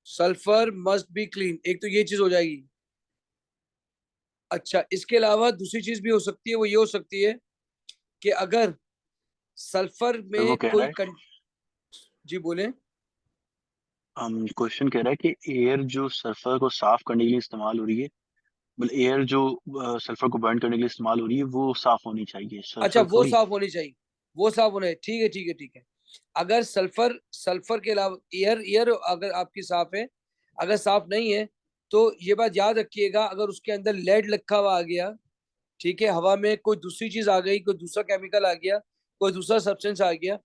sulphur must B clean. एक तो ये चीज हो जाएगी। अच्छा इसके अलावा दूसरी चीज भी हो सकती है, वो ये हो सकती है कि अगर सल्फर सर वो में कह रहा कोई है, जी बोले। क्वेश्चन कह रहा है कि एयर जो सल्फर को साफ करने के लिए इस्तेमाल हो रही है, मतलब एयर जो सल्फर को बर्न करने के लिए इस्तेमाल हो रही है वो साफ होनी चाहिए, अच्छा सल्फर वो थोड़ी। साफ होनी चाहिए, वो साफ होना है, ठीक है ठीक है ठीक है। अगर सल्फर सल्फर के अलावा एयर एयर अगर आपकी साफ है, अगर साफ नहीं है तो ये बात याद रखिएगा, अगर उसके अंदर लेड लिखा हुआ आ गया, ठीक है, हवा में कोई दूसरी चीज आ गई, कोई दूसरा केमिकल आ गया, कोई दूसरा सब्सटेंस आ गया,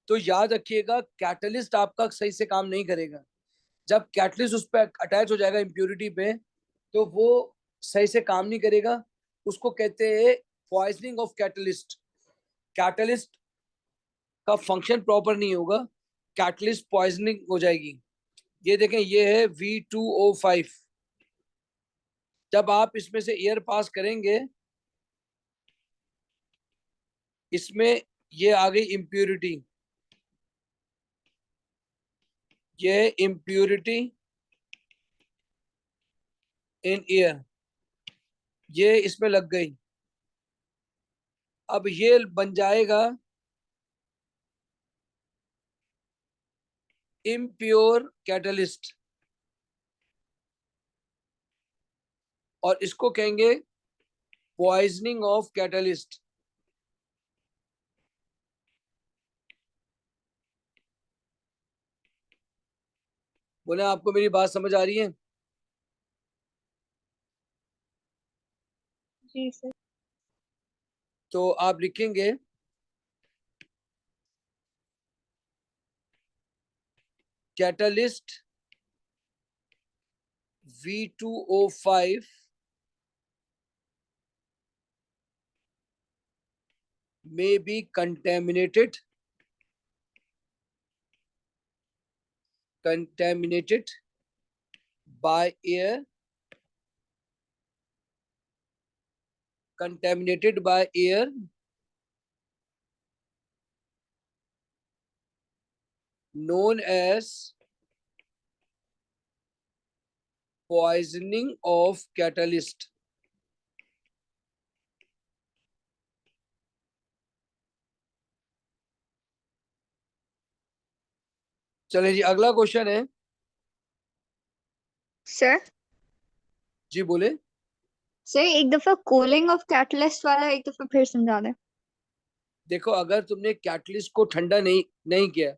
तो याद रखिएगा कैटलिस्ट आपका सही से काम नहीं करेगा। जब कैटलिस्ट उस पर अटैच हो जाएगा इम्प्योरिटी पे, तो वो सही से काम नहीं करेगा। उसको कहते हैं पॉइजनिंग ऑफ कैटलिस्ट। कैटलिस्ट का फंक्शन प्रॉपर नहीं होगा, कैटलिस्ट पॉइजनिंग हो जाएगी। ये देखें, ये है V2O5। जब आप इसमें से एयर पास करेंगे, इसमें ये आ गई इम्प्योरिटी, ये इम्प्योरिटी इन एयर, ये इसमें लग गई। अब ये बन जाएगा इम्प्योर कैटलिस्ट, और इसको कहेंगे पॉइजनिंग ऑफ कैटलिस्ट। बोले आपको मेरी बात समझ आ रही है? जी सर। तो आप लिखेंगे catalyst V2O5 may be contaminated by air, known as poisoning of catalyst. चले जी, अगला क्वेश्चन है। सर जी बोले। सर एक दफा कूलिंग ऑफ कैटलिस्ट वाला एक दफा फिर समझा दें। देखो, अगर तुमने कैटलिस्ट को ठंडा नहीं किया,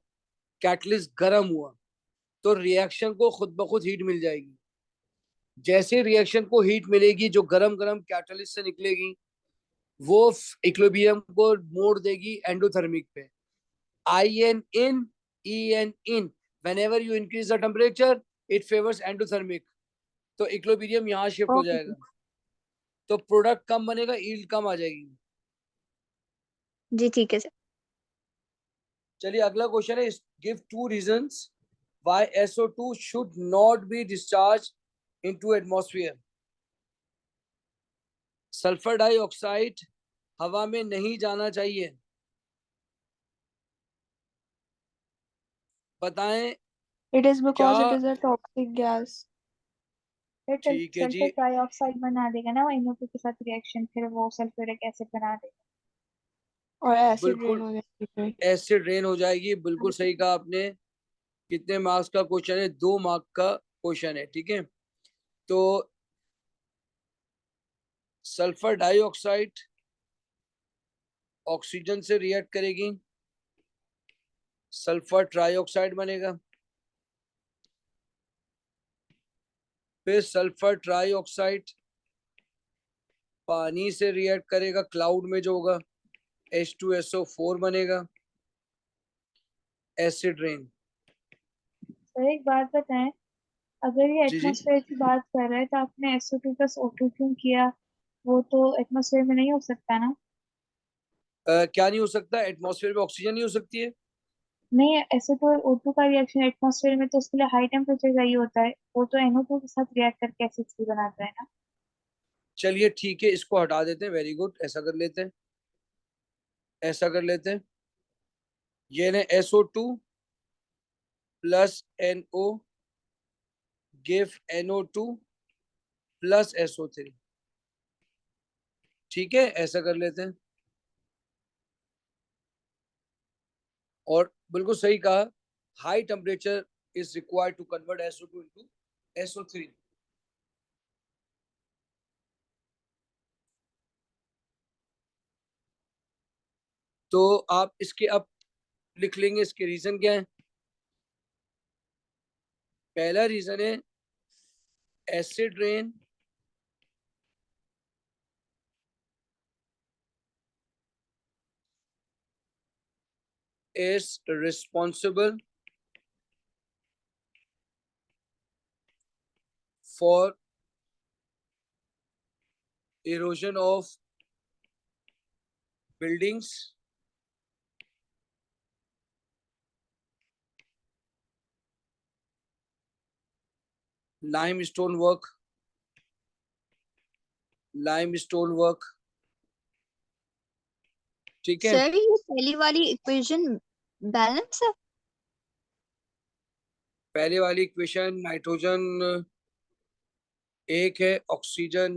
कैटलिस्ट गर्म हुआ, तो रिएक्शन को खुद ब खुद हीट मिल जाएगी। जैसे रिएक्शन को हीट मिलेगी, जो गरम गरम कैटलिस्ट से निकलेगी, वो इक्विलिब्रियम को मोड़ देगी एंडोथर्मिक पे। I N in, E N in, whenever you increase the temperature it favors endothermic, तो इक्विलिब्रियम यहाँ शिफ्ट हो ओके जाएगा, तो प्रोडक्ट कम बनेगा, यील्ड कम आ जाएगी। जी ठीक है सर। चलिए अगला क्वेश्चन है, give 2 reasons why SO2 should not be discharged into atmosphere। Sulphur dioxide हवा में नहीं जाना चाहिए, बताएं। It is because क्या? it is a toxic gas. फिर ठीक है जी, सल्फर डाइऑक्साइड बना देगा ना वो NO2 के साथ रिएक्शन, फिर वो सल्फ्यूरिक एसिड बना देगा और एसिड रेन बिल्कुल हो जाएगी फिर। एसिड रेन हो जाएगी। बिल्कुल सही कहा आपने। कितने मार्क्स का क्वेश्चन है? 2 मार्क का क्वेश्चन है, ठीक है। तो सल्फर डाइऑक्साइड ऑक्सीजन से रिएक्ट करेगी, सल्फर ट्राइऑक्साइड बनेगा। फिर सल्फर ट्राइऑक्साइड पानी से रिएक्ट करेगा, क्लाउड में जो होगा H2SO4 बनेगा, एसिड रेन। सर एक बात बताएं, अगर ये जी जी। एटमॉस्फेयर की बात कर रहे हैं तो आपने SO2 प्लस O2 क्यों किया? वो तो एटमॉस्फेयर में नहीं हो सकता ना। क्या नहीं हो सकता? एटमॉस्फेयर में ऑक्सीजन नहीं हो सकती है? नहीं, SO2 और O2 का रिएक्शन एटमॉस्फेयर में तो उसके लिए हाई टेम्परेचर चाहिए होता है, वो तो NO2 के साथ रिएक्ट करके एसिड बनाता है ना। चलिए ठीक है, इसको हटा देते हैं। वेरी गुड, ऐसा कर लेते हैं, ऐसा कर लेते हैं। ये ने SO2 plus NO give NO2 plus SO3, ठीक है, ऐसा कर लेते हैं। और बिल्कुल सही कहा, high temperature is required to convert SO2 into SO3। तो आप इसके अब लिख लेंगे, इसके रीजन क्या है। पहला रीजन है acid rain is responsible for erosion of buildings, limestone work, ठीक है। सर ये पहली वाली इक्वेशन बैलेंस है। पहले वाली इक्वेशन नाइट्रोजन 1 है, ऑक्सीजन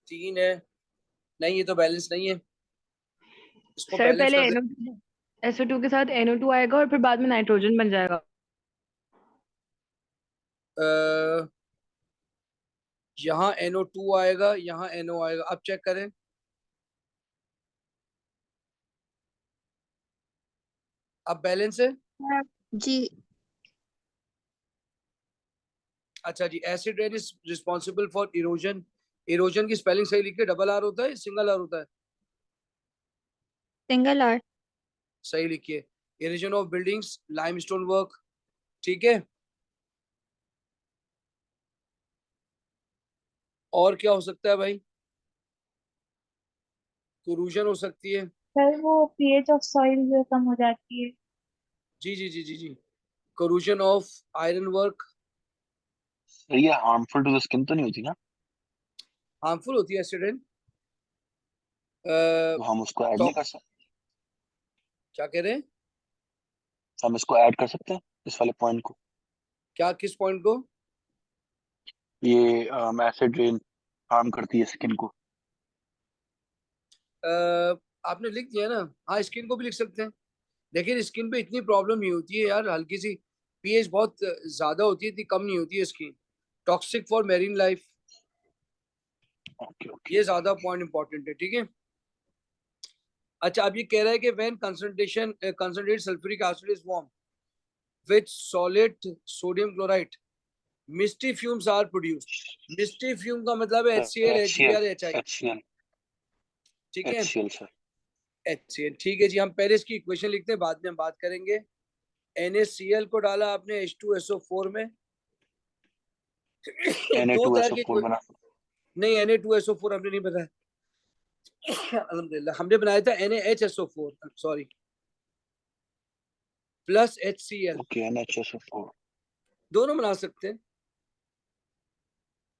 3 है। नहीं, ये तो बैलेंस नहीं है, इसको सर बैलेंस पहले कर दे। SO2 के साथ NO2 आएगा और फिर बाद में नाइट्रोजन बन जाएगा। यहाँ NO2 आएगा, यहाँ NO आएगा। अब चेक करें, अब बैलेंस है। जी अच्छा जी, acid rain is responsible for erosion. Erosion की स्पेलिंग सही लिखिए, डबल आर होता है, सिंगल आर होता है? Single R. सही लिखिए। Erosion of buildings, limestone work, ठीक है। और क्या हो सकता है भाई? कोरूजन हो सकती है। सर वो pH ऑफ सॉइल जो कम हो जाती है। जी जी जी जी जी corrosion of iron work sir ये हार्मफुल टू द स्किन तो नहीं होती ना? harmful होती है एसिडेंट। तो हम उसको ऐड नहीं कर सकते? क्या कह रहे हैं? हम इसको ऐड कर सकते हैं इस वाले पॉइंट को? क्या, किस पॉइंट को? ये एसिड रेन हार्म करती है स्किन को। आपने लिख दिया ना, हाँ स्किन को भी लिख सकते हैं, लेकिन स्किन पे इतनी प्रॉब्लम नहीं होती है यार, हल्की सी पीएच बहुत ज्यादा होती है, इतनी कम नहीं होती है skin. Toxic for marine life, okay okay. ये ज्यादा पॉइंट इंपॉर्टेंट है, ठीक है। अच्छा, अब ये कह रहा है कि when concentrated sulphuric acid is form with solid sodium chloride misty fumes are produced. Misty fume का मतलब है HCl, HBr, HI, HCl ठीक है। HCl sir. HCl, ठीक है जी। हम पहले इसकी इक्वेशन लिखते हैं, बाद में हम बात करेंगे। NaCl को डाला आपने H2SO4 में दो तरह की Na2SO4 बना। नहीं, Na2SO4 हमने नहीं बनाया अल्हम्दुलिल्लाह, हमने बनाया था NaHSO4, sorry, plus HCl, okay NaHSO4। दोनों बना सकते हैं।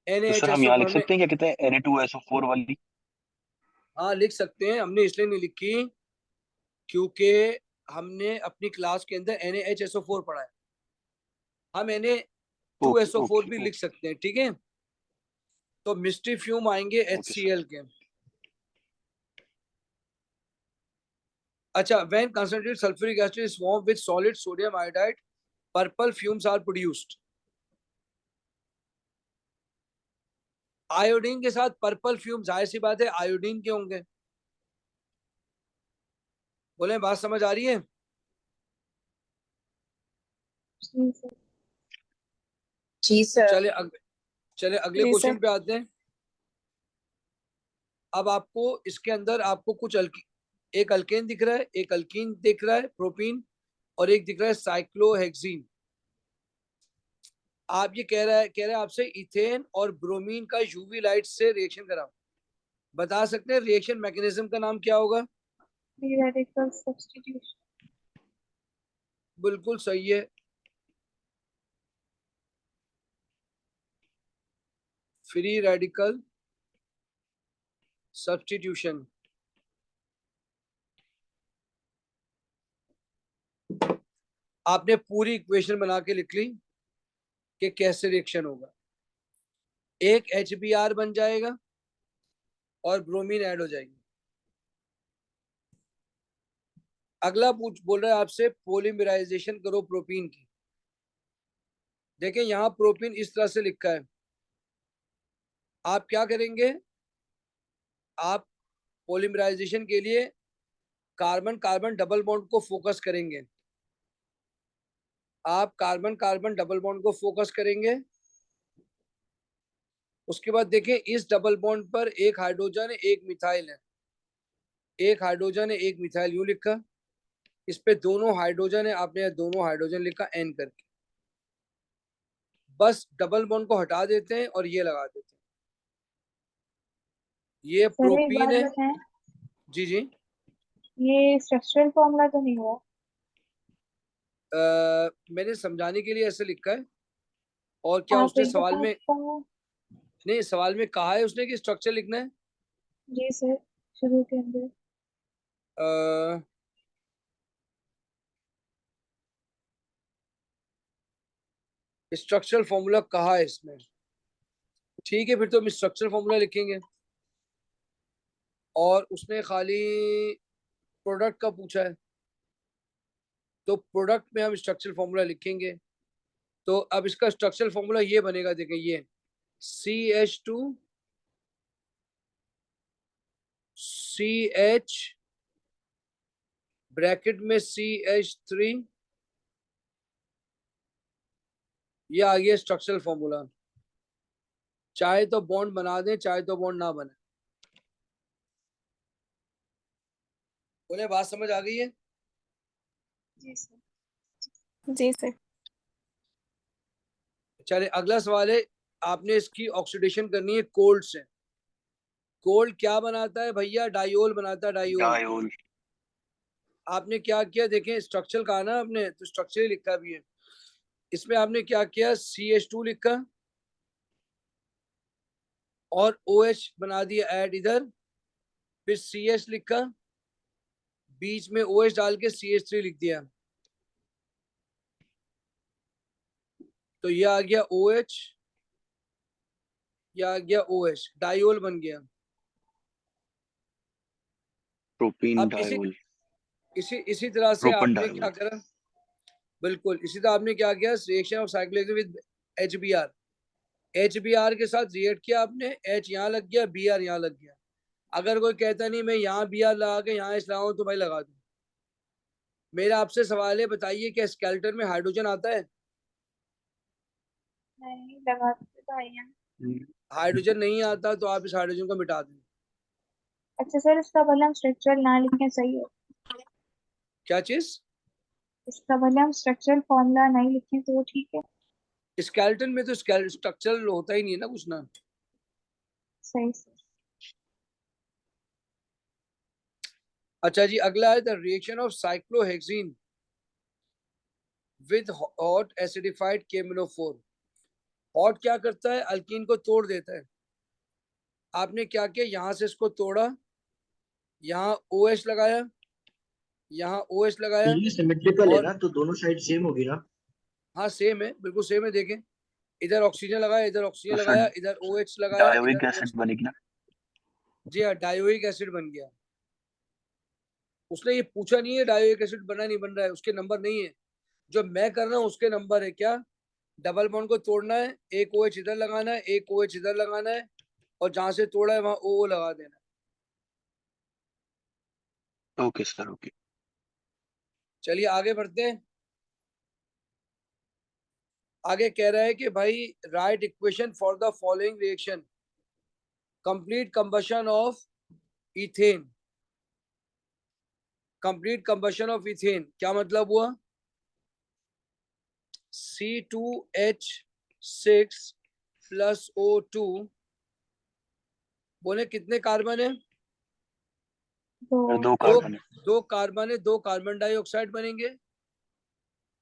तो सर हम यहाँ NaHSO4 लिख हमने, सकते हैं क्या कहते हैं Na2SO4 वाली? हाँ लिख सकते हैं, हमने इसलिए नहीं लिखी क्योंकि हमने अपनी क्लास के अंदर NaHSO4 पढ़ा है, हम ओके Na2SO4 ओके भी लिख ओके सकते हैं, ठीक है। तो मिस्टी फ्यूम आएंगे ओके सर। HCl के। अच्छा, when concentrated sulfuric acid is formed with solid sodium iodide, purple fumes are produced. Iodine के साथ पर्पल फ्यूम, जाहिर सी बात है आयोडीन के होंगे। बोले बात समझ आ रही है? जी सर। जी सर। चले अगले जी क्वेश्चन सर। पे आते हैं। अब आपको इसके अंदर आपको कुछ एक अल्केन दिख रहा है, एक अल्कीन दिख रहा है प्रोपीन, और एक दिख रहा है साइक्लोहेक्सीन। आप ये कह रहा है आपसे इथेन और ब्रोमीन का यूवी लाइट से रिएक्शन कराओ। बता सकते हैं रिएक्शन मैकेनिज्म का नाम क्या होगा? Free radical substitution. बिल्कुल सही है, फ्री रेडिकल सब्स्टिट्यूशन। आपने पूरी इक्वेशन बना के लिख ली कि कैसे रिएक्शन होगा। एक HBr बन जाएगा और ब्रोमीन ऐड हो जाएगी। अगला बोल रहा है आपसे पॉलीमराइजेशन करो प्रोपीन की। देखें यहां प्रोपीन इस तरह से लिखा है, आप क्या करेंगे? आप पॉलीमराइजेशन के लिए कार्बन कार्बन डबल बॉन्ड को फोकस करेंगे। आप कार्बन कार्बन डबल बॉन्ड को फोकस करेंगे। उसके बाद देखें इस डबल बॉन्ड पर एक हाइड्रोजन है, एक मिथाइल है, एक हाइड्रोजन है, एक मिथाइल, यूं लिखा। इस पे दोनों हाइड्रोजन है, आपने दोनों हाइड्रोजन लिखा N करके। बस डबल बॉन्ड को हटा देते हैं और ये लगा देते हैं, ये सर एक प्रोपीन बात है। बताएं, जी जी, ये स्ट्रक्चरल फॉर्मूला तो नहीं हुआ? मैंने समझाने के लिए ऐसे लिखा है। और क्या आप उसने एक सवाल दफा में, नहीं सवाल में कहा है उसने कि स्ट्रक्चर लिखना है? जी सर, शुरू के अंदर। स्ट्रक्चरल फॉर्मूला कहा है इसमें, ठीक है, फिर तो हम स्ट्रक्चरल फॉर्मूला लिखेंगे। और उसने खाली प्रोडक्ट का पूछा है, तो प्रोडक्ट में हम स्ट्रक्चरल फॉर्मूला लिखेंगे। तो अब इसका स्ट्रक्चरल फॉर्मूला ये बनेगा, देखें ये CH2 CH ब्रैकेट में CH3, ये आ गया स्ट्रक्चरल फॉर्मूला। चाहे तो बॉन्ड बना दें, चाहे तो बॉन्ड ना बने। बोले बात समझ आ गई है? जी सर। जी सर। चले अगला सवाल है, आपने इसकी ऑक्सीडेशन करनी है कोल्ड से। कोल्ड क्या बनाता है भैया? डायोल बनाता है, डायोल। डायोल। आपने क्या किया, देखें स्ट्रक्चर कहा ना आपने, तो स्ट्रक्चर ही लिखा भी है। इसमें आपने क्या किया, CH2 लिखा और OH बना दिया ऐड इधर, फिर CH लिखा, बीच में OH डाल के CH3 लिख दिया, तो ये आ गया OH, ये आ गया OH, डाइओल बन गया। प्रोपीन अब डायोल, इसी तरह से प्रोपन आपने क्या डायोल। करा, बिल्कुल इसी तरह आपने क्या किया, reaction of cyclohexane with HBr, HBr के साथ रिएक्ट किया आपने, H यहाँ लग गया, Br यहाँ लग गया। अगर कोई कहता नहीं मैं यहाँ Br लगा के यहाँ H लगाऊं तो भाई लगा दूं। मेरा आपसे सवाल है, बताइए क्या स्केलेटन में हाइड्रोजन आता है? नहीं लगाते तो आई हैं। हाइड्रोजन नहीं आता तो आप इस हाइड्रोजन को मिटा दें। अच्छा सर, इसका भले हम स्ट्रक्चरल ना लिखें सही है? क्या चीज? इसका भले हम स्ट्रक्चरल फॉर्मूला नहीं लिखें तो वो ठीक है? स्केलेटन में तो स्ट्रक्चरल होता ही नहीं है ना कुछ ना। सही सर। अच्छा जी, अगला है the reaction of cyclohexene with hot acidified KMnO4। Hot क्या करता है, अल्कीन को तोड़ देता है। आपने क्या किया, यहां से इसको तोड़ा, यहाँ OH लगाया, यहाँ OH लगाया, ये सिमेट्रिकल है और ना, तो दोनों साइड सेम होगी ना? हाँ सेम है, बिल्कुल सेम है। देखें इधर ऑक्सीजन लगाया, इधर ऑक्सीजन तो लगाया, फिर इधर OH लगाया, डायोइक इधर एसिड OH। बनेगी ना? जी हाँ, डायोइक एसिड बन गया। उसने ये पूछा नहीं है डायोइक एसिड बना नहीं बन रहा है, उसके नंबर नहीं है। जो मैं कर रहा हूँ उसके नंबर है। क्या, डबल बॉन्ड को तोड़ना है, एक OH इधर लगाना है, एक OH इधर लगाना है, और जहां से तोड़ा है वहां O लगा देना है। Okay sir, okay. चलिए आगे बढ़ते हैं। आगे कह रहा है कि भाई right equation for the following reaction, complete combustion of ethane. Complete combustion of ethane क्या मतलब हुआ, C2H6 प्लस O2, बोले कितने कार्बन है, तो और दो दो कार्बन है। दो कार्बन है, 2 कार्बन डाइऑक्साइड बनेंगे,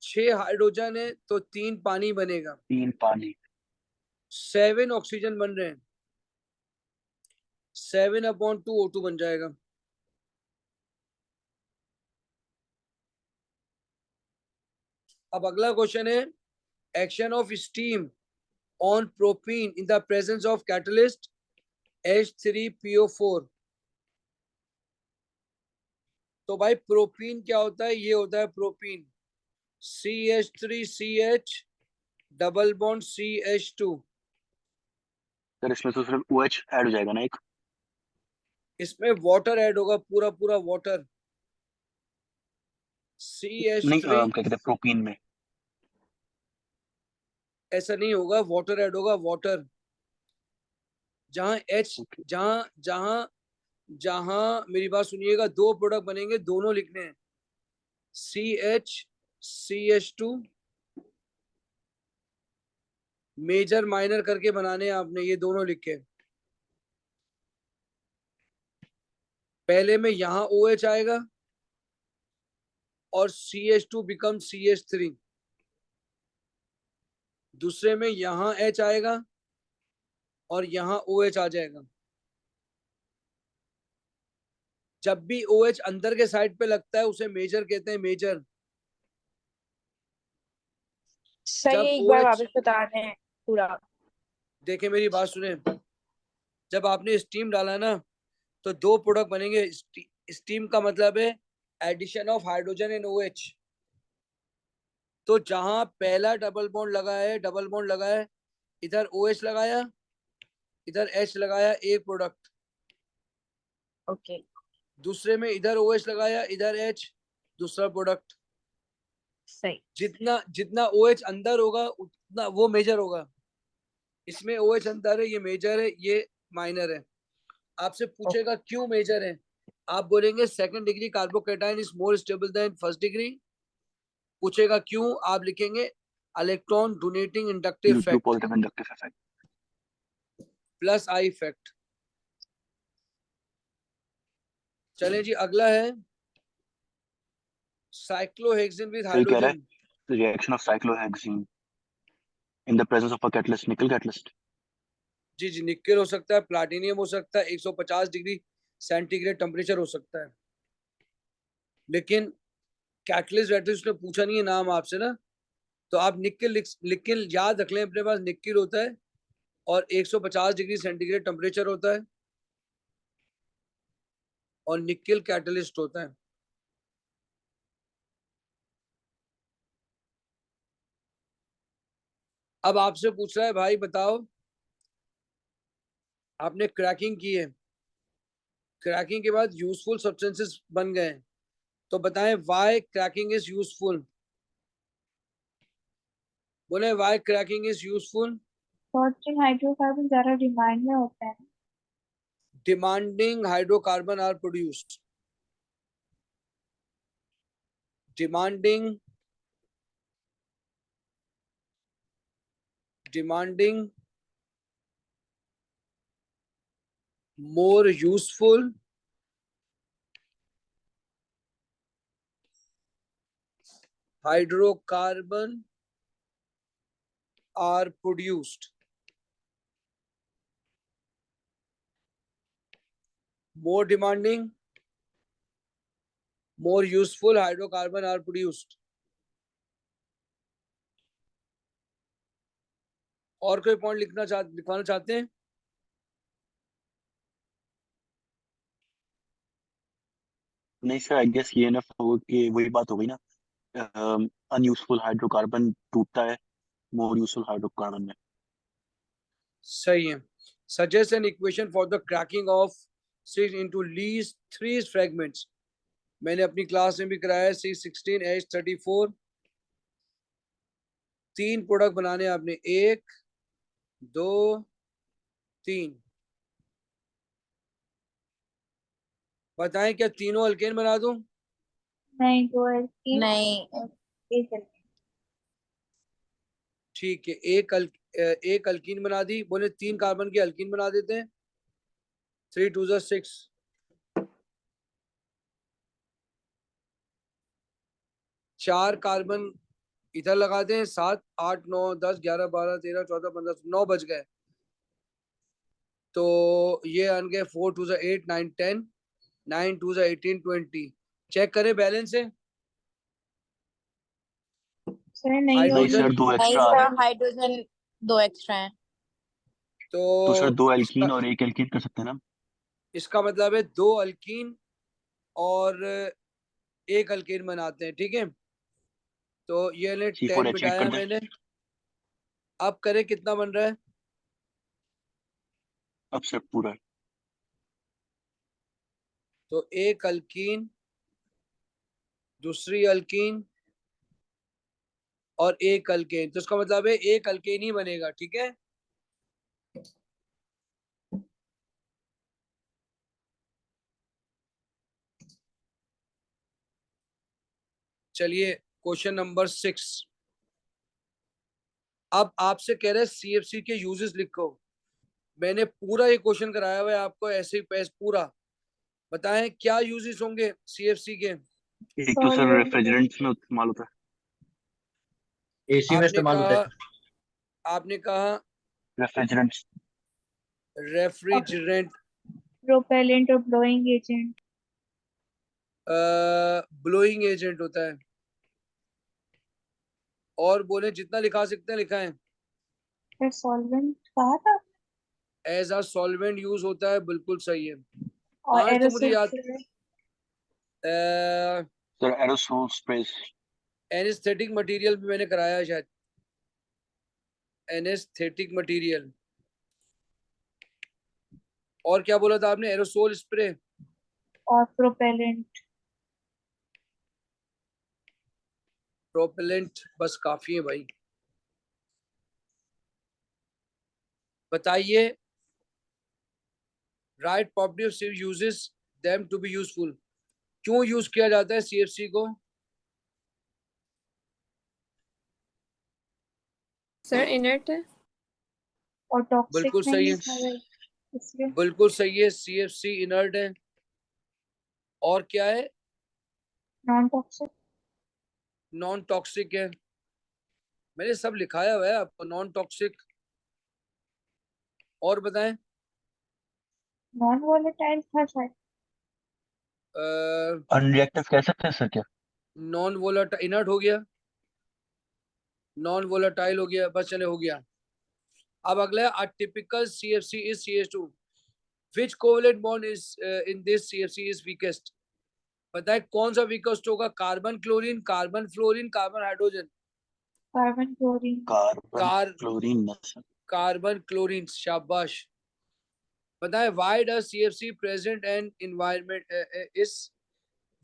6 हाइड्रोजन है तो 3 पानी बनेगा, 3 पानी। 7 ऑक्सीजन बन रहे हैं, 7/2 O2 बन जाएगा। अब अगला क्वेश्चन है, action of steam on propene in the presence of catalyst H3PO4। तो भाई प्रोपीन क्या होता है, ये होता है propene, CH3CH double bond CH2। Sir इसमें तो सिर्फ OH ऐड हो जाएगा ना एक? इसमें वाटर ऐड होगा, पूरा पूरा वाटर, नहीं, CH3। क्या कहते हैं प्रोपीन में? ऐसा नहीं होगा, वाटर ऐड होगा, वाटर। जहां H, ओके। जहां जहां जहां मेरी बात सुनिएगा, 2 प्रोडक्ट बनेंगे, दोनों लिखने हैं, CH CH2, मेजर माइनर करके बनाने हैं आपने, ये दोनों लिखे। पहले में यहाँ OH आएगा और CH2 बिकम CH3, दूसरे में यहाँ H आएगा और यहाँ OH आ जाएगा। जब भी OH अंदर के साइड पे लगता है उसे मेजर कहते हैं, मेजर। सर जब ये एक बार OH, वापस बता रहे हैं पूरा? देखे मेरी बात सुने, जब आपने स्टीम डाला ना तो 2 प्रोडक्ट बनेंगे। स्टीम का मतलब है addition of hydrogen in OH। तो जहां पहला डबल बॉन्ड लगा है, डबल बॉन्ड लगा है, इधर OH लगाया, इधर H लगाया, एक प्रोडक्ट। ओके। दूसरे में इधर OH लगाया, इधर H, दूसरा प्रोडक्ट। सही। जितना जितना OH अंदर होगा उतना वो मेजर होगा। इसमें OH अंदर है, ये मेजर है, ये माइनर है। आपसे पूछेगा क्यों मेजर है, आप बोलेंगे second degree carbocation is more stable then first degree. पूछेगा क्यों, आप लिखेंगे electron donating inductive nucleo effect positive inductive effect. Plus I effect. चलें जी, अगला है साइक्लोहेक्सिन विद सही कह रहा है। Hydrogen. Reaction of cyclohexene in the presence of a catalyst, निकल कैटलिस्ट। जी जी, निकेल हो सकता है, प्लाटिनियम हो सकता है, 150 डिग्री सेंटीग्रेड टेम्परेचर हो सकता है। लेकिन कैटलिस्ट वैटलिस्ट ने पूछा नहीं है नाम आपसे ना, तो आप निकेल निकेल याद रख लें, अपने पास निकेल होता है और 150 डिग्री सेंटीग्रेड टेम्परेचर होता है और निकेल कैटलिस्ट होता है। अब आपसे पूछ रहा है भाई बताओ, आपने क्रैकिंग की है, क्रैकिंग के बाद यूजफुल सब्सटेंसेस बन गए हैं, तो बताएं व्हाई क्रैकिंग इज यूजफुल। बोले why cracking is useful. Short hydrocarbon ज्यादा डिमांड में होता है। Demanding hydrocarbon are produced. Demanding more useful hydrocarbon are produced. More demanding, more useful hydrocarbon are produced. और कोई पॉइंट लिखवाना चाहते हैं? नहीं सर, आई गेस ये इनफ होगा कि वही बात हो गई ना, अनयूजफुल हाइड्रोकार्बन टूटता है मोर यूजफुल हाइड्रोकार्बन में। सही है। Suggest an equation for the cracking of 6 into least 3 fragments. मैंने अपनी क्लास में भी कराया है। C16H34 3 प्रोडक्ट बनाने आपने, 1 2 3। बताएं क्या तीनों अल्केन बना दूं? नहीं, दो एल्कीन नहीं, एक एल्कीन। ठीक है, एक अल्कीन बना दी। बोले 3 कार्बन की अल्कीन बना देते हैं। 3 2 6। 4 कार्बन इधर लगा दें। 7 8 9 10 11 12 13 14 15 9 बज गए। तो ये आन गए 4 2 8 9 10 9 2 18 20। चेक करें बैलेंस है। सर नहीं नहीं हाइड्रोजन सर, दो नहीं एक्स्ट्रा आ रहे सर, हैं। हाइड्रोजन 2 एक्स्ट्रा है। तो सर तो 2 एल्कीन और 1 एल्कीन कर सकते हैं ना। इसका मतलब है 2 अल्कीन और 1 अल्केन बनाते हैं। ठीक है, तो ये 10 C4H8 मिटाया कर दें। मैंने। अब करें कितना बन रहा है? अब सर पूरा है। तो 1 अल्कीन, दूसरी अल्कीन और 1 अल्केन, तो इसका मतलब है 1 अल्केन ही बनेगा। ठीक है, चलिए क्वेश्चन नंबर 6। अब आपसे कह रहे हैं सीएफसी के यूजेस लिखो। मैंने पूरा ये क्वेश्चन कराया हुआ है आपको, ऐसे ही पैस पूरा। बताएं क्या यूजेस होंगे सीएफसी के? एक तो सर रेफ्रिजरेंट्स में इस्तेमाल होता है। एसी में आपने इस्तेमाल होता है। कहा रेफ्रिजरेंट्स। रेफ्रिजरेंट, प्रोपेलेंट और ब्लोइंग एजेंट। ब्लोइंग एजेंट होता है। और बोले जितना लिखा सकते हैं लिखा है। फिर सॉल्वेंट कहा था। एज अ सॉल्वेंट यूज होता है, बिल्कुल सही है। और आज तो मुझे एरोसोल याद sir aerosol sprays. Anaesthetic material भी मैंने कराया है शायद। Anaesthetic material. और क्या बोला था आपने? एरोसोल स्प्रे और प्रोपेलेंट। प्रोपेलेंट, बस काफी है भाई। बताइए write property of uses them to be useful. क्यों यूज किया जाता है सीएफसी को? सर इनर्ट है। और टॉक्सिक बिल्कुल सही नहीं है, है इसलिए। बिल्कुल सही है। सीएफसी इनर्ट है। और क्या है? Non toxic. नॉन टॉक्सिक है, मैंने सब लिखाया हुआ है आपको, नॉन टॉक्सिक। और बताएं। नॉन वोलेटाइल था शायद। अनरिएक्टिव कह सकते हैं सर क्या? नॉन वोलेटाइल इनर्ट हो गया, नॉन वोलेटाइल हो गया, बस चले हो गया। अब अगला है typical CFC is CH2, which covalent bond is in this CFC is weakest. बताए कौन सा वीकेस्ट होगा, carbon chlorine, carbon fluorine, carbon hydrogen. Carbon chlorine. Carbon chlorine ना सर। कार्बन क्लोरीन, शाबाश। बताए why does CFC present and environment is,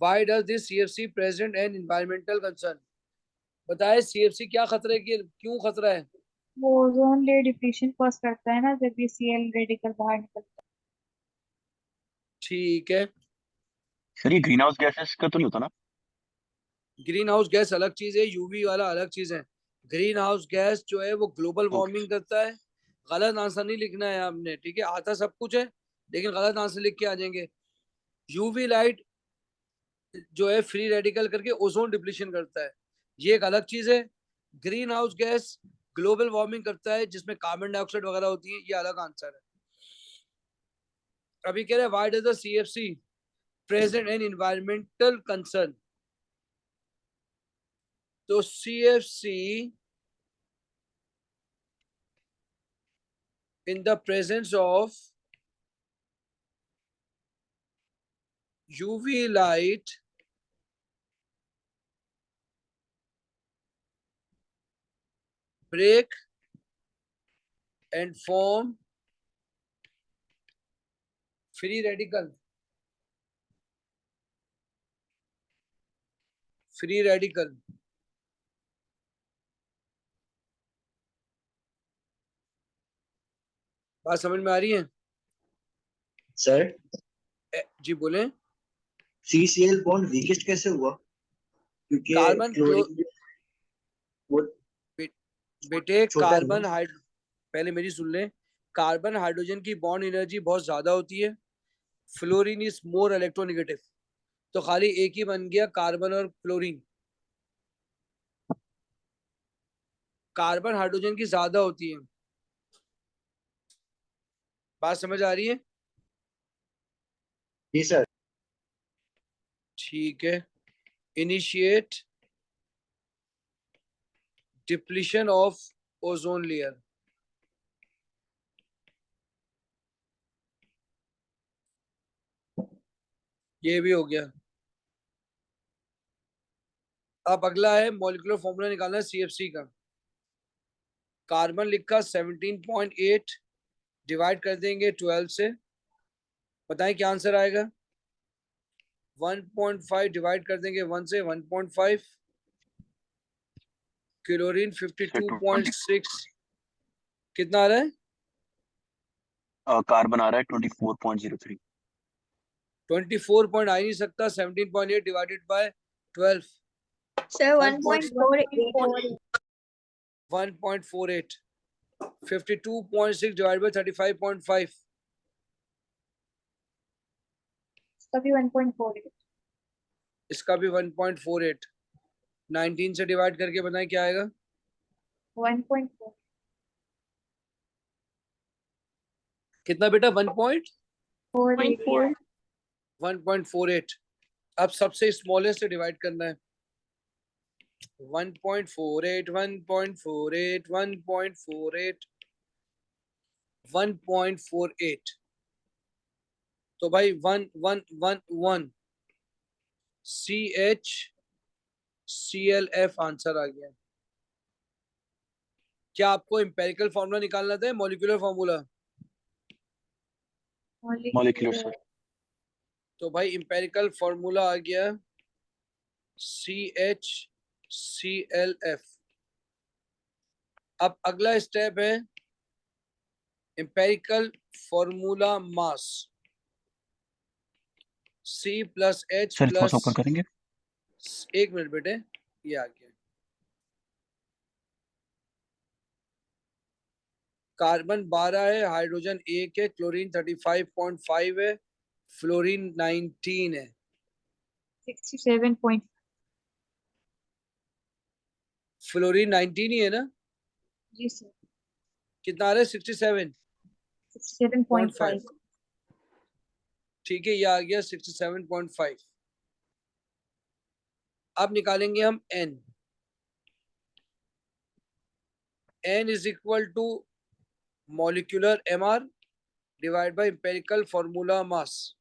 why does this CFC present and environmental concern. बताए CFC क्या खतरे की, क्यों खतरा है। वो ओजोन लेयर डिप्लीशन कॉज करता है ना, जब ये Cl रेडिकल बाहर निकलता है। ठीक है, सर ये ग्रीन हाउस गैसेस का तो नहीं होता ना? ग्रीन हाउस गैस अलग चीज है, यूवी वाला अलग चीज है। ग्रीन हाउस गैस जो है वो ग्लोबल ओके। वार्मिंग करता है। गलत आंसर नहीं लिखना है आपने, ठीक है, आता सब कुछ है लेकिन गलत आंसर लिख के आ जाएंगे। यूवी लाइट जो है फ्री रेडिकल करके ओजोन डिप्लीशन करता है, ये एक अलग चीज है। Green house gas global warming करता है जिसमें कार्बन डाइऑक्साइड वगैरह होती है, ये अलग आंसर है। अभी कह रहे हैं why does the CFC present N environmental concern. तो CFC in the presence of UV light break and form free radical, free radical। बात समझ में आ रही है? सर जी बोले। CCl बॉन्ड वीकेस्ट कैसे हुआ? क्योंकि कार्बन क्लोरीन वो बेटे छोटा है ना। कार्बन हाइड पहले मेरी सुन ले। कार्बन हाइड्रोजन की बॉन्ड एनर्जी बहुत ज्यादा होती है, फ्लोरीन इज मोर इलेक्ट्रोनेगेटिव, तो खाली एक ही बन गया कार्बन और क्लोरीन। कार्बन हाइड्रोजन की ज्यादा होती है। बात समझ आ रही है? जी सर। ठीक है, initiate depletion of ozone layer. ये भी हो गया। अब अगला है मॉलिक्यूलर फॉर्मूला निकालना है CFC का। कार्बन लिखा 17.8, डिवाइड कर देंगे 12 से, बताएं क्या आंसर आएगा। 1.5 डिवाइड कर देंगे 1 से, 1.5। क्लोरीन 52.6, कितना आ रहा है? कार्बन आ रहा है 24.03। 24 पॉइंट आ ही नहीं सकता, 17.8 divided by 12, Sir, 1.48. 1.48। 52.6 divided by 35.5, इसका भी 1.48। इसका भी 1.48। 19 से डिवाइड करके बताएं क्या आएगा। 1.4। कितना बेटा? 4. 1.48। अब सबसे स्मॉलेस्ट से डिवाइड करना है। 1.48, 1.48, 1.48, 1.48। तो भाई 1111 CHClF आंसर आ गया। क्या आपको एम्पेरिकल फॉर्मूला निकालना था, मॉलिक्यूलर फॉर्मूला? Molecular sir. तो भाई एम्पेरिकल फॉर्मूला आ गया CHClF। अब अगला स्टेप है empirical formula mass, C plus H sir थोड़ा सा प्लस, ऊपर करेंगे। एक मिनट बेटे, ये आ गया। कार्बन 12 है, हाइड्रोजन 1 है, क्लोरीन 35.5 है, फ्लोरीन 19 है। 67. फ्लोरीन 19 ही है ना? जी सर, कितना आ रहा है? 67.5। 67.5। ठीक है, ये आ गया 67.5। अब निकालेंगे हम N। N is equal to molecular MR divide by empirical formula mass.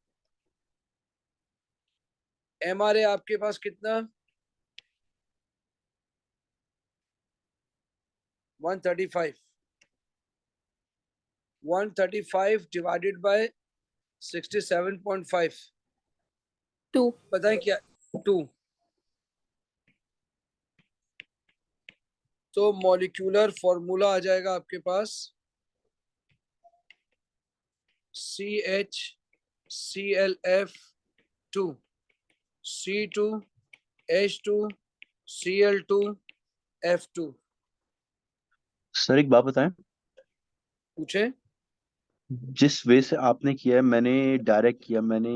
MR है आपके पास कितना? 135। 135 डिवाइडेड बाय 67.5। 2. बताएं क्या? 2। तो मॉलिक्यूलर फॉर्मूला आ जाएगा आपके पास CHClF2 C2H2Cl2F2। सर एक बात बताएं, पूछे? जिस वे से आपने किया है, मैंने डायरेक्ट किया, मैंने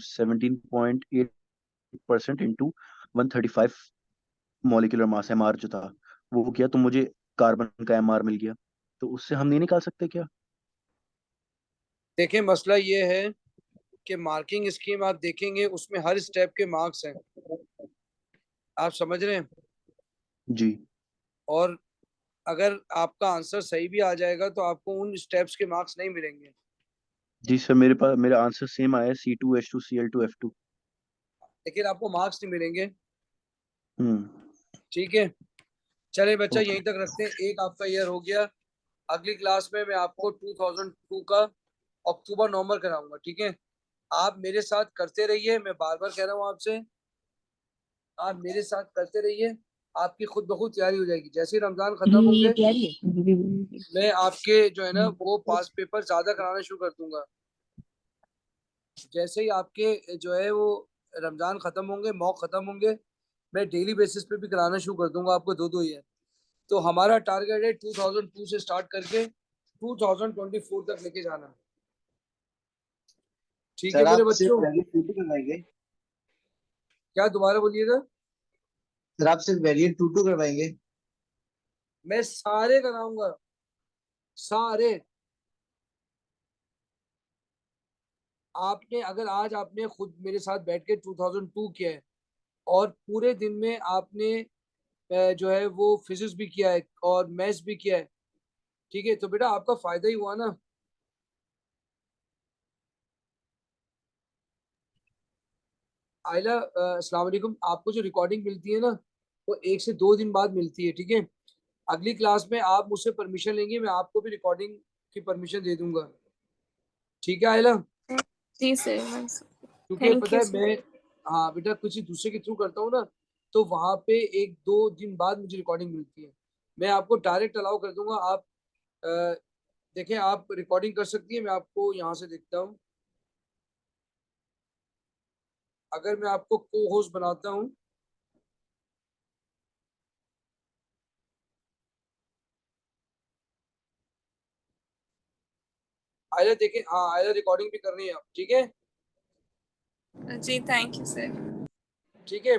17.8% इंटू 135 मॉलिक्यूलर मास MR जो था वो किया, तो मुझे कार्बन का MR मिल गया। तो उससे हम नहीं निकाल सकते क्या? देखें, मसला ये है कि मार्किंग स्कीम आप देखेंगे उसमें हर स्टेप के मार्क्स हैं, आप समझ रहे हैं? जी और अगर आपका आंसर सही भी आ जाएगा तो आपको उन स्टेप्स के मार्क्स नहीं मिलेंगे। जी सर, मेरा आंसर सेम आया, C2H2Cl2F2। लेकिन आपको मार्क्स नहीं मिलेंगे। हम्म। ठीक है, चले बच्चा ओके यहीं तक रखते हैं। एक आपका ईयर हो गया। अगली क्लास में मैं आपको 2002 का अक्टूबर नवंबर कराऊंगा। ठीक है, आप मेरे साथ करते रहिए, मैं बार बार कह रहा हूँ आपसे, आप मेरे साथ करते रहिए, आपकी खुद ब खुद तैयारी हो जाएगी। जैसे ही रमजान खत्म होंगे मैं आपके जो है ना वो पास पेपर ज्यादा कराना शुरू कर दूंगा। जैसे ही आपके जो है वो रमजान खत्म होंगे, मौक खत्म होंगे, मैं डेली बेसिस पे भी कराना शुरू कर दूंगा आपको 2-2 ईयर। तो हमारा टारगेट है 2002 से स्टार्ट करके 2024 तक लेके जाना। ठीक है सर मेरे आप सिर्फ बच्चों? वैलिड टू टू करवाएंगे? क्या दोबारा बोलिएगा? सर आप सिर्फ वैलिड टू टू करवाएंगे? मैं सारे कराऊंगा, सारे। आपने अगर आज आपने खुद मेरे साथ बैठ के 2002 किया है और पूरे दिन में आपने जो है वो फिजिक्स भी किया है और मैथ्स भी किया है, ठीक है, तो बेटा आपका फायदा ही हुआ ना। आयला अस्सलाम वालेकुम। आपको जो रिकॉर्डिंग मिलती है ना वो 1 से 2 दिन बाद मिलती है। ठीक है, अगली क्लास में आप मुझसे परमिशन लेंगे, मैं आपको भी रिकॉर्डिंग की परमिशन दे दूंगा। ठीक है आयला? जी सर, क्योंकि थैंक पता यू है सर। मैं, हाँ बेटा, किसी दूसरे के थ्रू करता हूँ ना तो वहां पे 1-2 दिन बाद मुझे रिकॉर्डिंग मिलती है। मैं आपको डायरेक्ट अलाउ कर दूंगा। आप अ, देखें, आप रिकॉर्डिंग कर सकती है। मैं आपको यहाँ से देखता हूँ, अगर मैं आपको को होस्ट बनाता हूँ, आयला देखें, हाँ आयला रिकॉर्डिंग भी कर रही है आप। ठीक है, जी थैंक यू सर। ठीक है,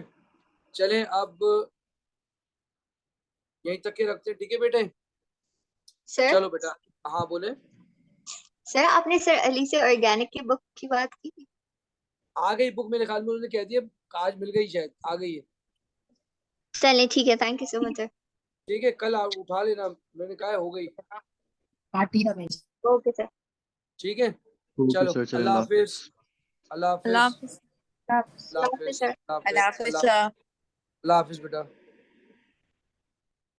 चलें अब यहीं तक के रखते हैं। ठीक है बेटे? सर चलो बेटा, हाँ बोले। सर आपने सर अली से ऑर्गेनिक की बुक की बात की थी? आ गई बुक, मेरे ख्याल में उन्होंने कह दिया, आज मिल गई, शायद आ गई है। चलिए ठीक है, thank you so much sir. ठीक है, कल आप उठा लेना, मैंने कहा है हो गई। Okay sir. ठीक है, ओके चलो सर, चलें, अल्लाह अल्लाह हाफिज। हाफिज़। अल्लाह अल्लाह हाफिज। हाफिज। अल्लाह ओके हाफिज। सर। अल्लाह हाफिज। अल्लाह हाफिज अल्लाह सर। अल्लाह हाफिज बेटा।